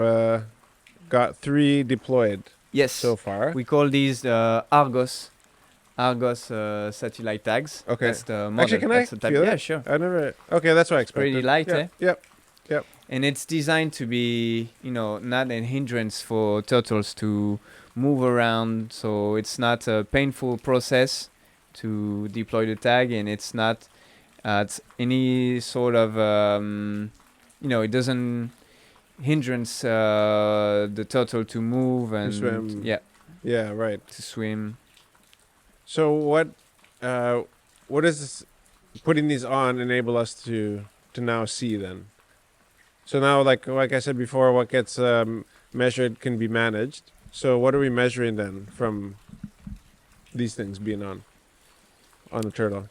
got 3 deployed. Yes. So far. We call these Argos satellite tags. Okay. That's the model. Actually, can I feel it? Yeah, sure. I never. Okay, that's what I expected. Pretty light, eh? Yep. And it's designed to be, not a hindrance for turtles to move around. So it's not a painful process to deploy the tag, and it's not any sort of, it doesn't hindrance the turtle to move and to swim. Yeah, right. To swim. So what does this, putting these on enable us to now see then? So now, like I said before, what gets measured can be managed. So what are we measuring then from these things being on the turtle?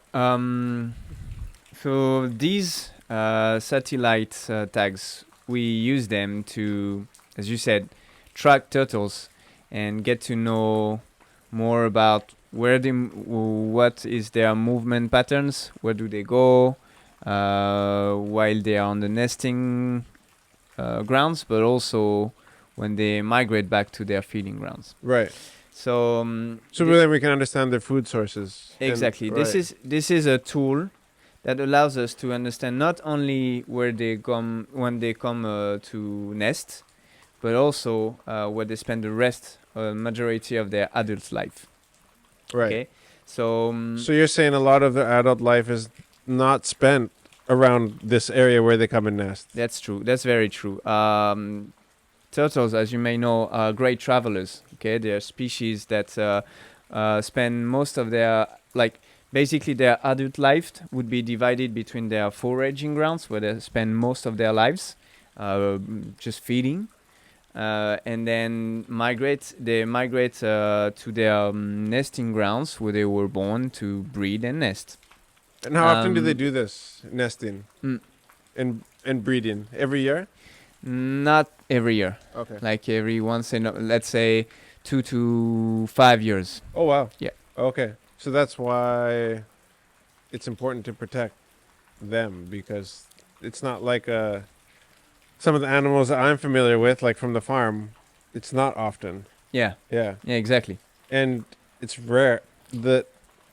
So these satellite tags, we use them to, as you said, track turtles and get to know more about what is their movement patterns, where do they go while they are on the nesting grounds, but also when they migrate back to their feeding grounds. Right. So Then we can understand their food sources. exactly. And, right. This is a tool that allows us to understand not only where they come when they come to nest, but also where they spend the rest majority of their adult life. Right. Okay. So So you're saying a lot of their adult life is not spent around this area where they come and nest. that's true. That's very true. Turtles, as you may know, are great travelers. Okay, they are species that spend most of their basically their adult life would be divided between their foraging grounds, where they spend most of their lives just feeding, and then they migrate to their nesting grounds where they were born to breed and nest. And how often do they do this nesting and breeding? Every year? Not every year. Okay. Like every once in, let's say, 2 to 5 years. Oh wow. Yeah. Okay. So that's why it's important to protect them, because it's not like some of the animals that I'm familiar with, like from the farm. It's not often. Yeah. Yeah. Yeah, exactly. And it's rare, the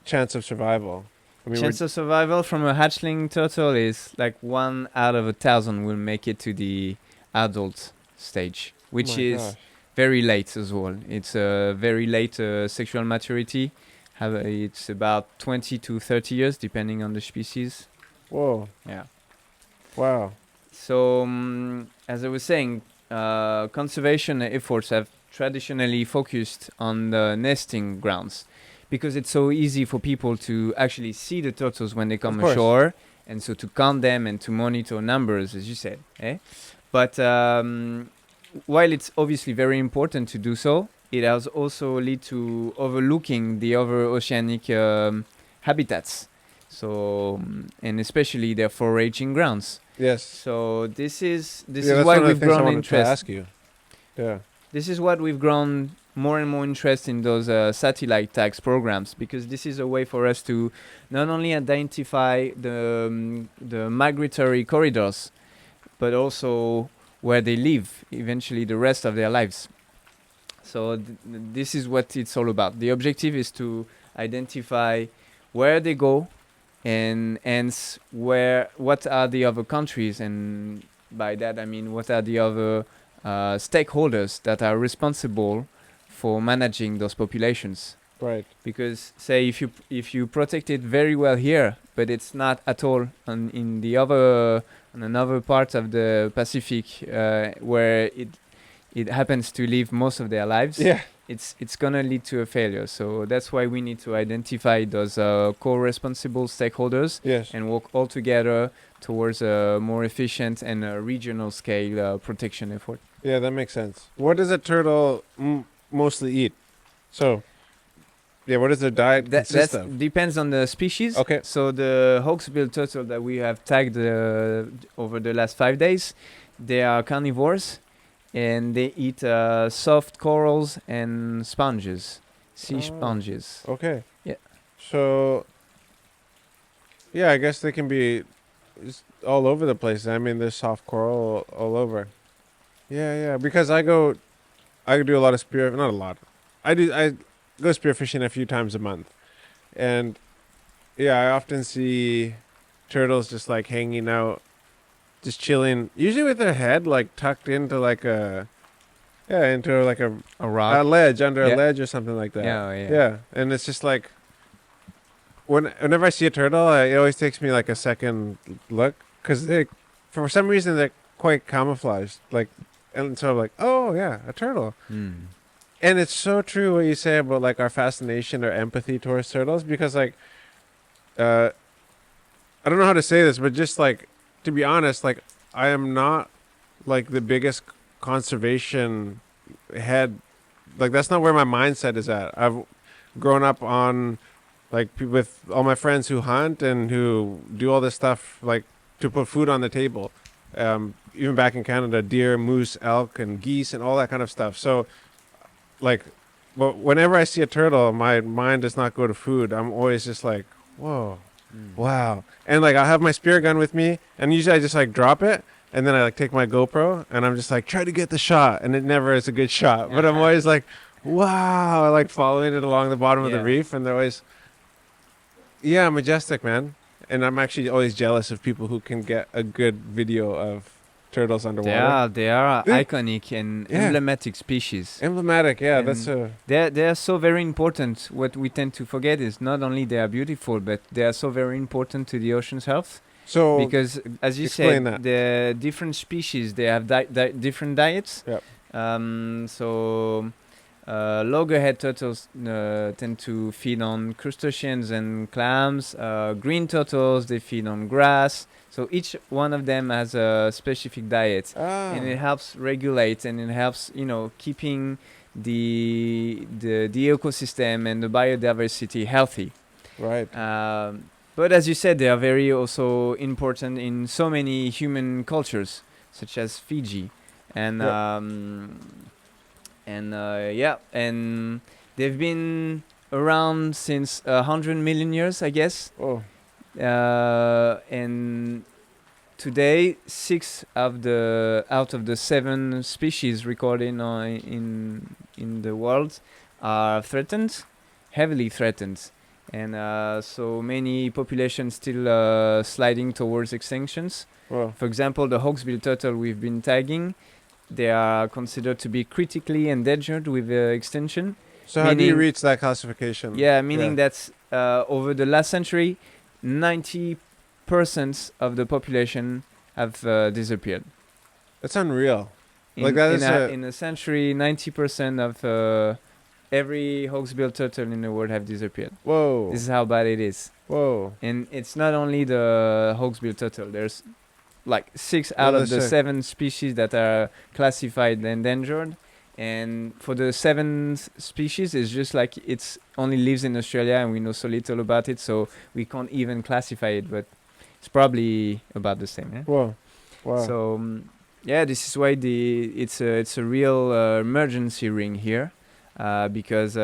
chance of survival. I mean, Chance of survival from a hatchling turtle is like 1 out of 1,000 will make it to the adult stage, which is very late as well. It's a very late sexual maturity. It's about 20 to 30 years, depending on the species. Whoa. Yeah. Wow. So, as I was saying, conservation efforts have traditionally focused on the nesting grounds, because it's so easy for people to actually see the turtles when they come ashore, and so to count them and to monitor numbers, as you said. But while it's obviously very important to do so, it has also led to overlooking the other oceanic habitats, so and especially their foraging grounds. Yes. So this is that's why one of the we've things I grown wanted interest. to ask you. Yeah. This is what we've grown more and more interest in those satellite tags programs, because this is a way for us to not only identify the migratory corridors, but also where they live eventually the rest of their lives. So this is what it's all about. The objective is to identify where they go, and hence what are the other countries, and by that I mean what are the other stakeholders that are responsible for managing those populations. Right. Because say if you protect it very well here, but it's not at all on another part of the Pacific where it happens to live most of their lives, it's gonna lead to a failure. So that's why we need to identify those co-responsible stakeholders, and work all together towards a more efficient and regional scale protection effort. Yeah, that makes sense. What does a turtle mostly eat? So, yeah, what does their diet consist of? Depends on the species. Okay. So the Hawksbill turtle that we have tagged over the last 5 days, they are carnivores, and they eat soft corals and sponges, sea sponges. Okay. Yeah. So, yeah, I guess they can be all over the place. I mean, there's soft coral all over. Yeah, because I do a lot of not a lot. I go spearfishing a few times a month. And yeah, I often see turtles just like hanging out, just chilling, usually with their head like tucked into like a rock, a ledge, under a ledge or something like that. Yeah. And it's just like whenever I see a turtle, it always takes me like a second look, because for some reason they're quite camouflaged, like, and so I'm like, oh yeah, a turtle. And it's so true what you say about like our fascination or empathy towards turtles, because like I don't know how to say this, but just like, to be honest, like I am not like the biggest conservation head. Like that's not where my mindset is at. I've grown up on like with all my friends who hunt and who do all this stuff like to put food on the table. Even back in Canada, deer, moose, elk, and geese, and all that kind of stuff. So, like, whenever I see a turtle, my mind does not go to food. I'm always just like, whoa, wow. And like, I have my spear gun with me, and usually I just like drop it, and then I like take my GoPro and I'm just like try to get the shot, and it never is a good shot. But I'm always like, wow, like following it along the bottom of the reef, and they're always, majestic, man. And I'm actually always jealous of people who can get a good video of turtles underwater. They are They- iconic and emblematic species. Emblematic, yeah. And That's a They are so very important. What we tend to forget is not only they are beautiful, but they are so very important to the ocean's health. so. Because, as you explain said, that. the different species, they have different diets. Yep. Loggerhead turtles tend to feed on crustaceans and clams. Green turtles, they feed on grass. So each one of them has a specific diet, and it helps regulate, and it helps, keeping the ecosystem and the biodiversity healthy. Right. But as you said, they are very also important in so many human cultures, such as Fiji, and and they've been around since 100 million years, I guess. Oh. And today, 6 out of the 7 species recorded in the world are threatened, heavily threatened. And so many populations still sliding towards extinctions. Well. For example, the Hawksbill turtle we've been tagging, they are considered to be critically endangered with extinction. So how do you meaning- reach that classification? Yeah, meaning that over the last century, 90% of the population have disappeared. That's unreal. In, Like that in, is a, a- in a century, 90% of every Hawksbill turtle in the world have disappeared. Whoa. This is how bad it is. Whoa. And it's not only the Hawksbill turtle. There's like 6 out of the there's 7 species that are classified endangered. And for the 7th species, it's just like it's only lives in Australia, and we know so little about it, so we can't even classify it. But it's probably about the same. Yeah? Whoa. Wow. So this is why it's a real emergency ring here, because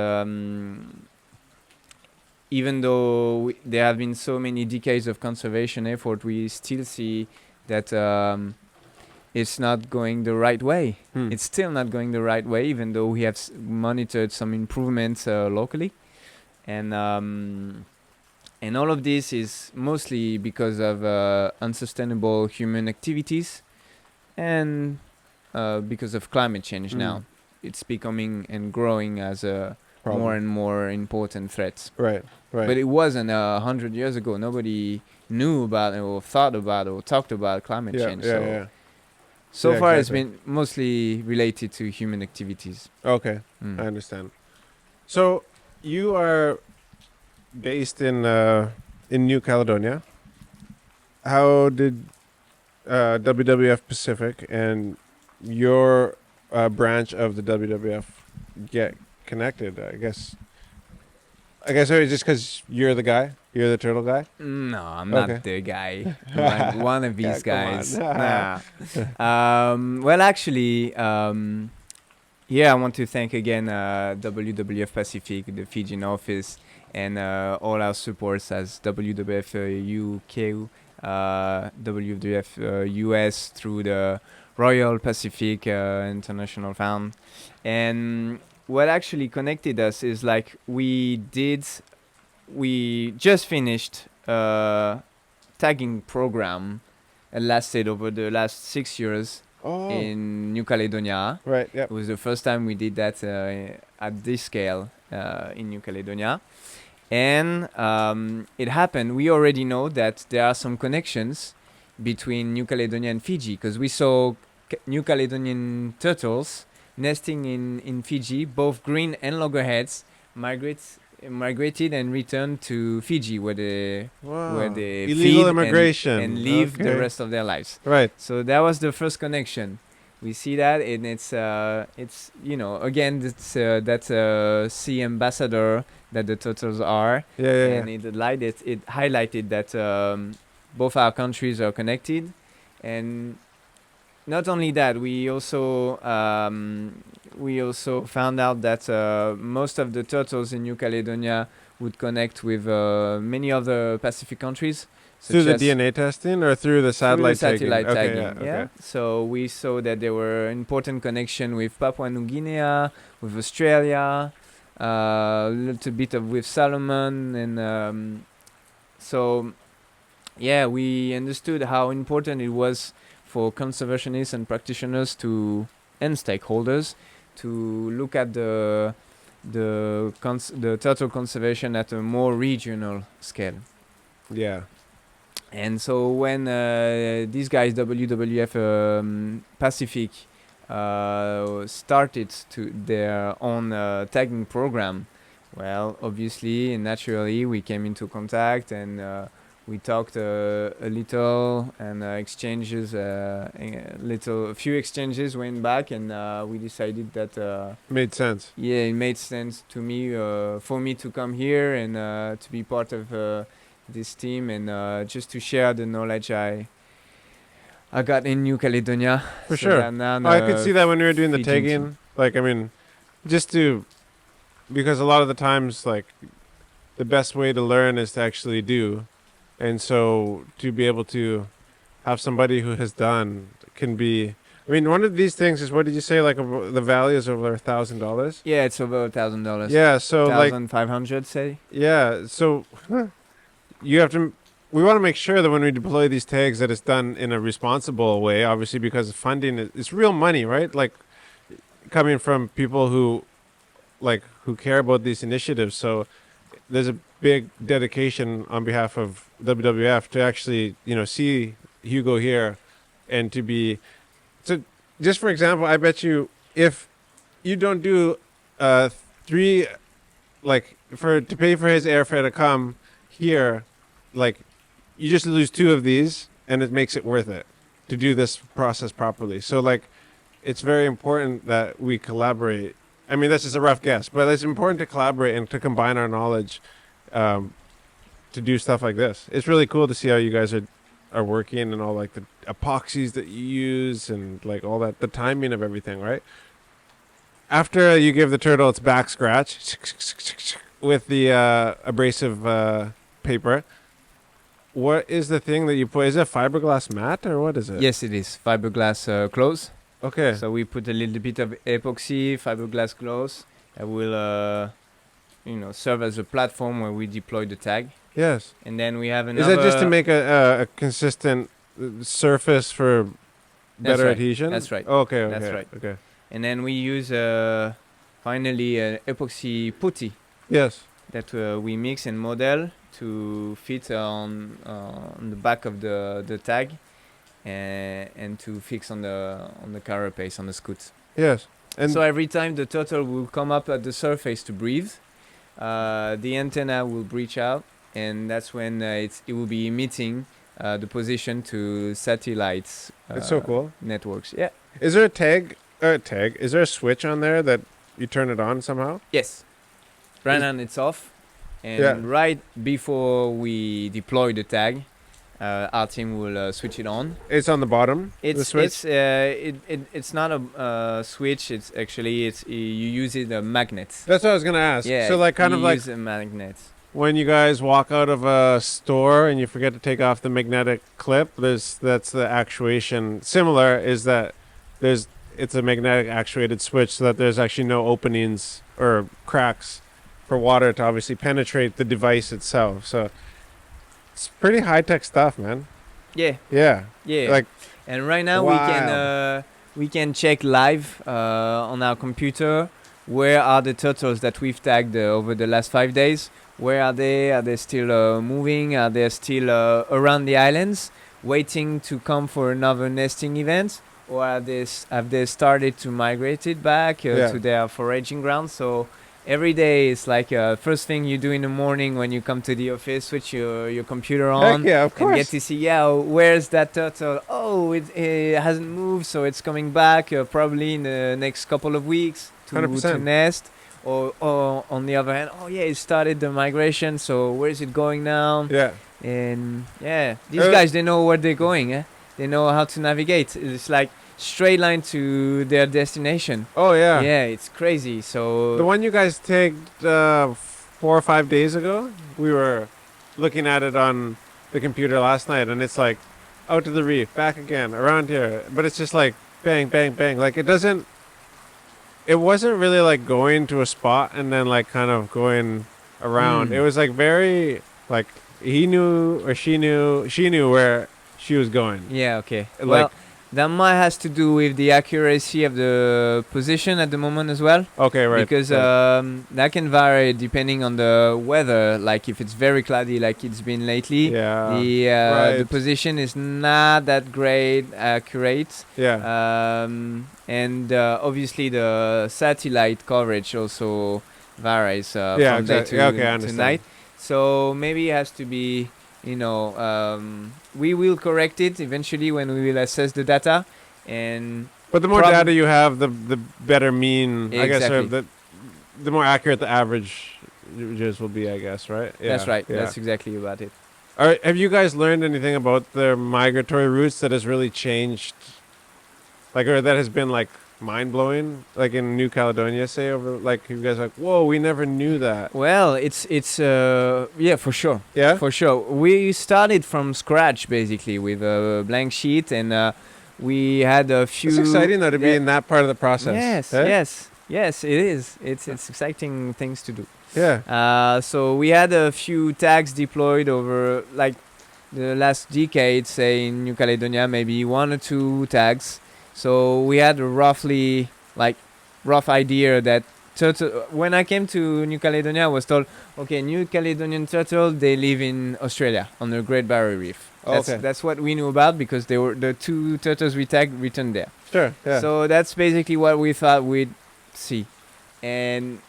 even though there have been so many decades of conservation effort, we still see that it's not going the right way. It's still not going the right way, even though we have monitored some improvements locally, and all of this is mostly because of unsustainable human activities, and because of climate change. Now it's becoming and growing as a Problem. more and more important threat. Right. Right. But it wasn't 100 years ago. Nobody knew about it or thought about it or talked about climate change. So Yeah, far, exactly. it's been mostly related to human activities. Okay. I understand. So you are based in New Caledonia. How did WWF Pacific and your branch of the WWF get connected? I guess it was just because you're the guy. You're the turtle guy. No, I'm Okay. not the guy. I'm like one of these Yeah, come guys. on. Well, actually, I want to thank again WWF Pacific, the Fijian office, and all our supports as WWF UK, WWF US through the Royal Pacific International Fund. And what actually connected us is like we just finished a tagging program that lasted over the last 6 years in New Caledonia. Right. Yep. It was the first time we did that at this scale in New Caledonia. And it happened. We already know that there are some connections between New Caledonia and Fiji, because we saw New Caledonian turtles nesting in Fiji, both green and loggerheads, migrated and returned to Fiji, where they Illegal feed immigration and live the Okay. rest of their lives. Right. So that was the first connection. We see that, and it's again that sea ambassador that the turtles are, Yeah. and it highlighted that both our countries are connected. And not only that, we also found out that most of the turtles in New Caledonia would connect with many other Pacific countries, Through the such as DNA testing or through the satellite tagging? satellite Okay, tagging. yeah, okay. So we saw that there were important connection with Papua New Guinea, with Australia, a little bit of with Solomon, and so yeah, we understood how important it was for conservationists and practitioners to and stakeholders to look at the turtle conservation at a more regional scale. Yeah. And so when these guys, WWF Pacific, started to their own tagging program, well, obviously and naturally we came into contact and we talked a little and exchanges, a few exchanges went back, and we decided that Made sense. yeah, it made sense to me for me to come here and to be part of this team and just to share the knowledge I got in New Caledonia. For so sure. that now I could see that when we were doing the Fijian tagging. team. Like, I mean, just to, because a lot of the times, like, the best way to learn is to actually do. And so to be able to have somebody who has done can be, I mean, one of these things is, what did you say? Like, the value is over $1,000? Yeah, it's over $1,000. Yeah, so like, 1,500, say. yeah, so you have to, we want to make sure that when we deploy these tags that it's done in a responsible way, obviously, because funding is real money, right? Like, coming from people who care about these initiatives. So there's a big dedication on behalf of WWF to actually, see Hugo here and to be, so just for example, I bet you if you don't do three, like, to pay for his airfare to come here, like, you just lose 2 of these and it makes it worth it to do this process properly. So, like, it's very important that we collaborate. I mean, this is a rough guess, but it's important to collaborate and to combine our knowledge to do stuff like this. It's really cool to see how you guys are working and all, like, the epoxies that you use and, like, all that, the timing of everything, right? After you give the turtle its back scratch with the abrasive paper, what is the thing that you put? Is it a fiberglass mat or what is it? Yes, it is fiberglass clothes. Okay. So we put a little bit of epoxy fiberglass clothes that will, serve as a platform where we deploy the tag. Yes. And then we have another. Is that just to make a consistent surface for better right. adhesion? That's right. Oh, okay. That's right. Okay. And then we use finally an epoxy putty Yes. that we mix and model to fit on the back of the tag and to fix on the carapace on the scoot. Yes. And so every time the turtle will come up at the surface to breathe, the antenna will breach out, and that's when it will be emitting the position to satellites. it's so cool. Networks. Yeah. Is there a tag? Is there a switch on there that you turn it on somehow? Yes. Right now it's off, and Yeah. right before we deploy the tag, our team will switch it on. It's on the bottom. The switch. It's not a switch. It's actually you use it a magnet. That's what I was gonna ask. Yeah. So, like, kind of like use a magnet. when you guys walk out of a store and you forget to take off the magnetic clip, that's the actuation. Similar is that it's a magnetic actuated switch, so that there's actually no openings or cracks for water to obviously penetrate the device itself. So it's pretty high tech stuff, man. Yeah. Yeah. Yeah. Like, and right now we can check live on our computer where are the turtles that we've tagged over the last 5 days. Where are they? Are they still moving? Are they still around the islands, waiting to come for another nesting event? Or have they started to migrate it back to their foraging grounds? So every day it's like first thing you do in the morning when you come to the office, switch your computer on. Heck yeah, of course. And get to see, where's that turtle? Oh, it hasn't moved, so it's coming back probably in the next couple of weeks to 100%. nest. Or on the other hand, it started the migration, so where is it going now? Yeah. And these guys, they know where they're going. They know how to navigate. It's like straight line to their destination. Oh yeah. Yeah, it's crazy. So The one you guys tagged 4 or 5 days ago, we were looking at it on the computer last night, and it's like out to the reef, back again, around here. But it's just like bang, bang, bang. Like it doesn't. It wasn't really like going to a spot and then like kind of going around. It was like very like he knew or she knew where she was going. Yeah, okay. Like, Well, that might has to do with the accuracy of the position at the moment as well. okay, right. Because right. that can vary depending on the weather. Like if it's very cloudy, like it's been lately, Yeah. the Right. position is not that great accurate. Yeah. And obviously the satellite coverage also varies Yeah, from day exactly. Yeah, okay, I to understand. night. So maybe it has to be, we will correct it eventually when we will assess the data. And But the more Prob- data you have, the better mean, I guess, or Exactly. the more accurate the averages will be, I guess, right? Yeah, that's right. Yeah. That's exactly about it. Have you guys learned anything about their migratory routes that has really changed, like, or that has been like mind blowing, like in New Caledonia, say, over like you guys are like, whoa, we never knew that. Well, it's yeah, for sure. Yeah. For sure. We started from scratch basically with a blank sheet, and we had a few. It's exciting though to be Yeah. in that part of the process. Yes, eh? yes, it is. It's exciting things to do. Yeah. So we had a few tags deployed over like the last decade, say in New Caledonia, maybe 1 or 2 tags. So we had a rough idea that turtle. When I came to New Caledonia, I was told, okay, New Caledonian turtle, they live in Australia on the Great Barrier Reef. Okay. That's what we knew about because they were the 2 turtles we tagged returned there. Sure. Yeah. So that's basically what we thought we'd see, and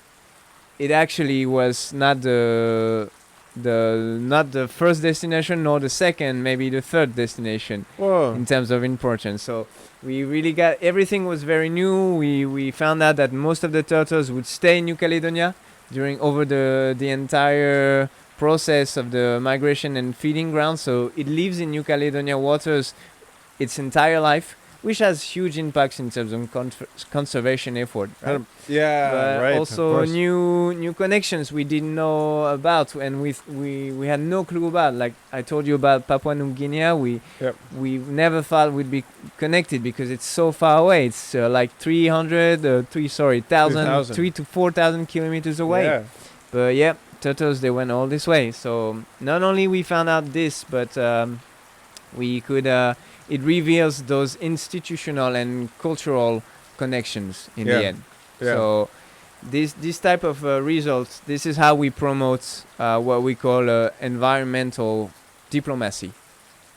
it actually was not the first destination nor the second, maybe the third destination Whoa. in terms of importance. So we really got everything was very new. We found out that most of the turtles would stay in New Caledonia over the entire process of the migration and feeding ground. So it lives in New Caledonia waters its entire life, which has huge impacts in terms of conservation effort. Right? Yeah. But Right. also of course. new connections we didn't know about, and we had no clue about. Like I told you about Papua New Guinea, Yep. we never thought we'd be connected because it's so far away. It's like 3,000 3 to 4,000 kilometers away. Yeah. But yeah, turtles, they went all this way. So not only we found out this, but we could. It reveals those institutional and cultural connections in the end. Yeah. So this type of results, this is how we promote what we call environmental diplomacy.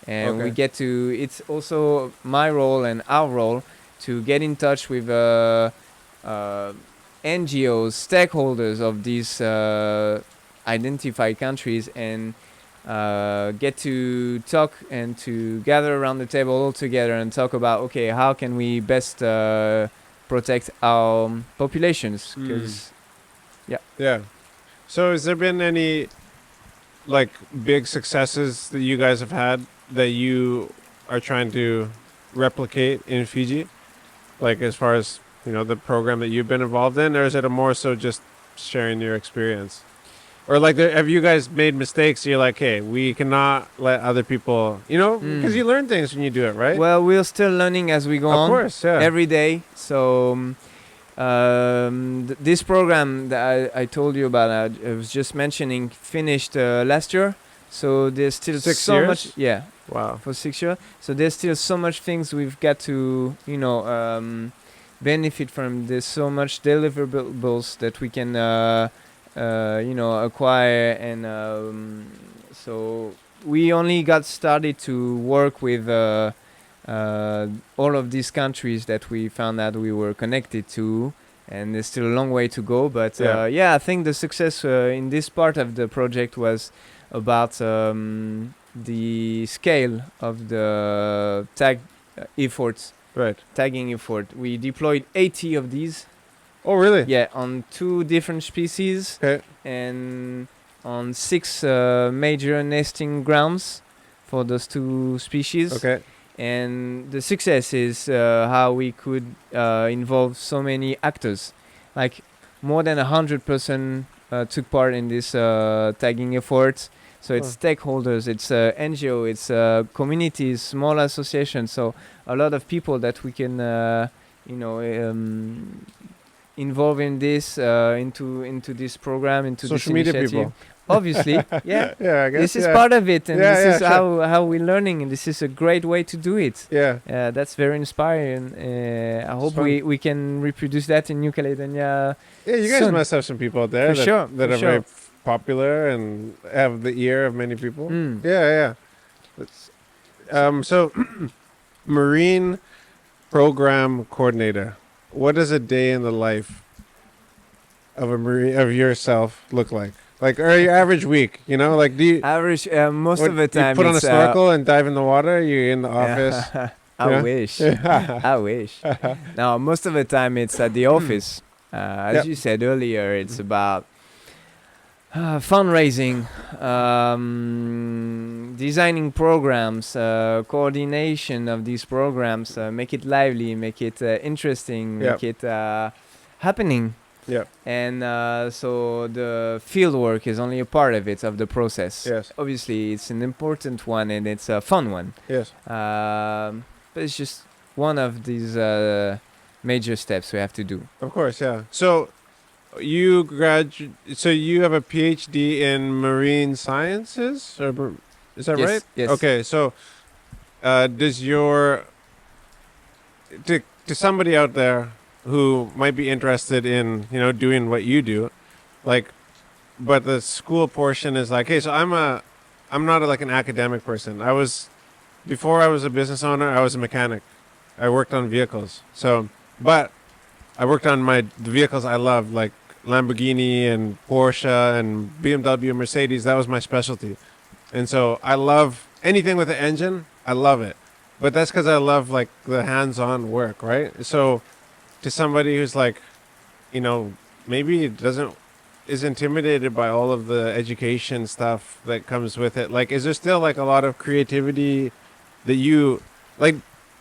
And we Okay. get to, it's also my role and our role to get in touch with NGOs, stakeholders of these identified countries, and get to talk and to gather around the table all together and talk about, okay, how can we best protect our populations? Because Yeah. So has there been any like big successes that you guys have had that you are trying to replicate in Fiji? Like as far as, the program that you've been involved in, or is it a more so just sharing your experience? Or like have you guys made mistakes? You're like, hey, we cannot let other people, because you learn things when you do it, right? well, we're still learning as we go of on. course, yeah. Every day. So this program that I told you about, I was just mentioning, finished last year. So there's still 6 so years? much. Yeah, Wow. for 6 years. So there's still so much things we've got to, benefit from. There's so much deliverables that we can, acquire, and so we only got started to work with all of these countries that we found out we were connected to, and there's still a long way to go. But I think the success in this part of the project was about the scale of the tagging effort. We deployed 80 of these. Oh, really? Yeah, on 2 different species. Okay. And on 6 major nesting grounds for those 2 species. Okay. And the success is how we could involve so many actors. Like more than 100% took part in this tagging effort. So it's stakeholders, it's NGO, it's communities, small associations. So a lot of people that we can, involve in this, into this program, into social this media initiative. people. Obviously, yeah. Yeah, I guess. This is part of it, and this is sure. how we're learning, and this is a great way to do it. Yeah. That's very inspiring. I hope fun. we can reproduce that in New Caledonia. Yeah, you guys soon. must have some people out there For sure, that for are sure. very popular and have the ear of many people. Mm. Yeah. So marine program coordinator. What does a day in the life of a marine of yourself look like? Like, or your average week, like, do you Average, most of the time, you put on a it's, snorkel and dive in the water? You're in the office. I wish. I wish. No, most of the time it's at the office. As you said earlier, it's about fundraising, designing programs, coordination of these programs, make it lively, make it interesting, make it happening. Yeah. And so the field work is only a part of it, of the process. Yes. Obviously, it's an important one and it's a fun one. Yes. But it's just one of these major steps we have to do. Of course, yeah. So you have a PhD in marine sciences, is that Yes, right? yes. Okay, so does your to somebody out there who might be interested in doing what you do, but the school portion is like, hey, so I'm not like an academic person. Before I was a business owner, I was a mechanic. I worked on vehicles. But I worked on the vehicles I loved, like Lamborghini and Porsche and BMW and Mercedes. That was my specialty. And so I love anything with an engine. I love it. But that's because I love like the hands-on work, right? So to somebody who's like, maybe is intimidated by all of the education stuff that comes with it. Like, is there still like a lot of creativity that you like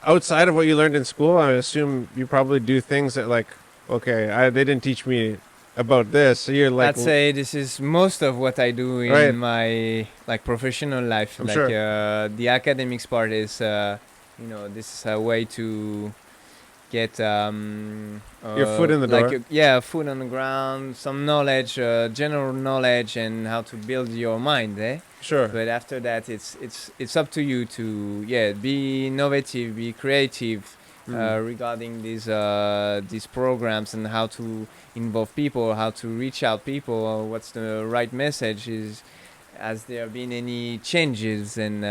outside of what you learned in school? I assume you probably do things that like, okay, they didn't teach me about this. So you're like, I'd say this is most of what I do in my professional life. I'm sure. The academics part is, this is a way to get your foot in the door. Foot on the ground, some knowledge, general knowledge, and how to build your mind. Sure. But after that, it's up to you to be innovative, be creative regarding these programs and how to involve people, how to reach out people, what's the right message is. Has there been any changes? And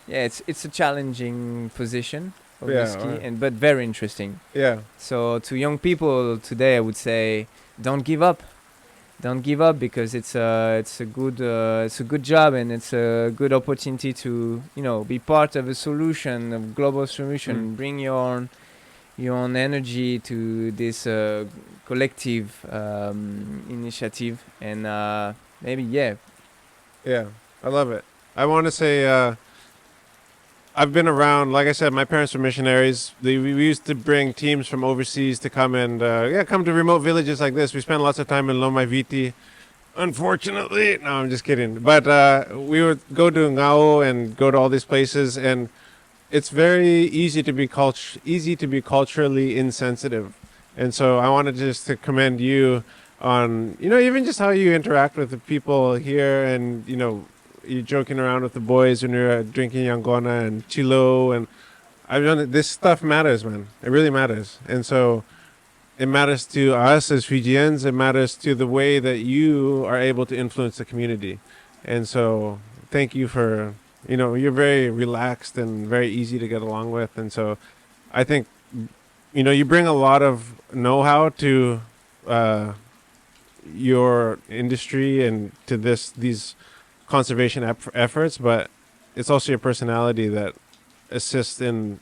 it's a challenging position, obviously, but very interesting. Yeah. So to young people today, I would say, don't give up. Don't give up, because it's a good job, and it's a good opportunity to be part of a solution, a global solution. Bring your own energy to this collective initiative, and maybe Yeah, I love it. I want to say I've been around, like I said, my parents were missionaries. We used to bring teams from overseas to come and come to remote villages like this. We spent lots of time in Lomai Viti. Unfortunately, no, I'm just kidding. But we would go to Ngao and go to all these places, and it's very easy to be culturally insensitive. And so I wanted just to commend you on even just how you interact with the people here, and you're joking around with the boys when you're drinking Yangona and Chilo, and I've done it. This stuff matters, man. It really matters. And so it matters to us as Fijians. It matters to the way that you are able to influence the community. And so thank you for, you're very relaxed and very easy to get along with. And so I think, you bring a lot of know-how to your industry and to these conservation efforts, but it's also your personality that assists in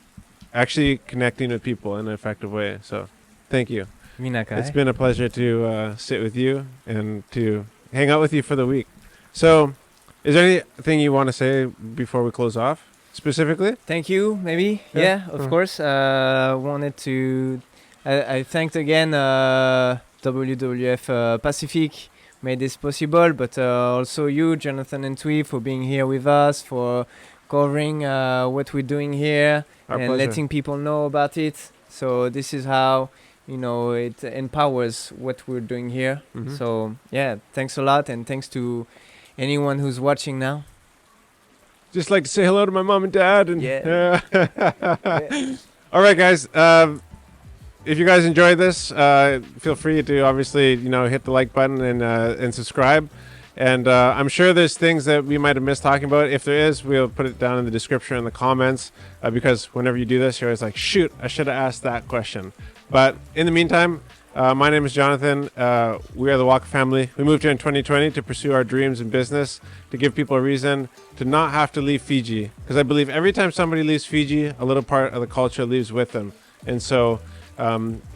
actually connecting with people in an effective way. So thank you. Minakai. It's been a pleasure to sit with you and to hang out with you for the week. So is there anything you want to say before we close off specifically? Thank you, maybe. Yeah, of course. Wanted to I thanked again WWF Pacific made this possible, but also you, Jonathan and Twee, for being here with us, for covering what we're doing here Our and pleasure. letting people know about it. So this is how, you know, it empowers what we're doing here. Mhm. So yeah, thanks a lot, and thanks to anyone who's watching now. Just like to say hello to my mom and dad. And Yeah. All right, guys. If you guys enjoyed this, feel free to obviously, you know, hit the like button and subscribe. And I'm sure there's things that we might have missed talking about. If there is, we'll put it down in the description in the comments, because whenever you do this, you're always like, shoot, I should have asked that question. But in the meantime, my name is Jonathan. We are the Walker family. We moved here in 2020 to pursue our dreams in business, to give people a reason to not have to leave Fiji. Because I believe every time somebody leaves Fiji, a little part of the culture leaves with them. And so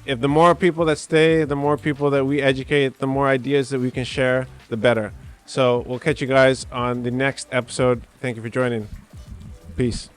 if the more people that stay, the more people that we educate, the more ideas that we can share, the better. So we'll catch you guys on the next episode. Thank you for joining. Peace.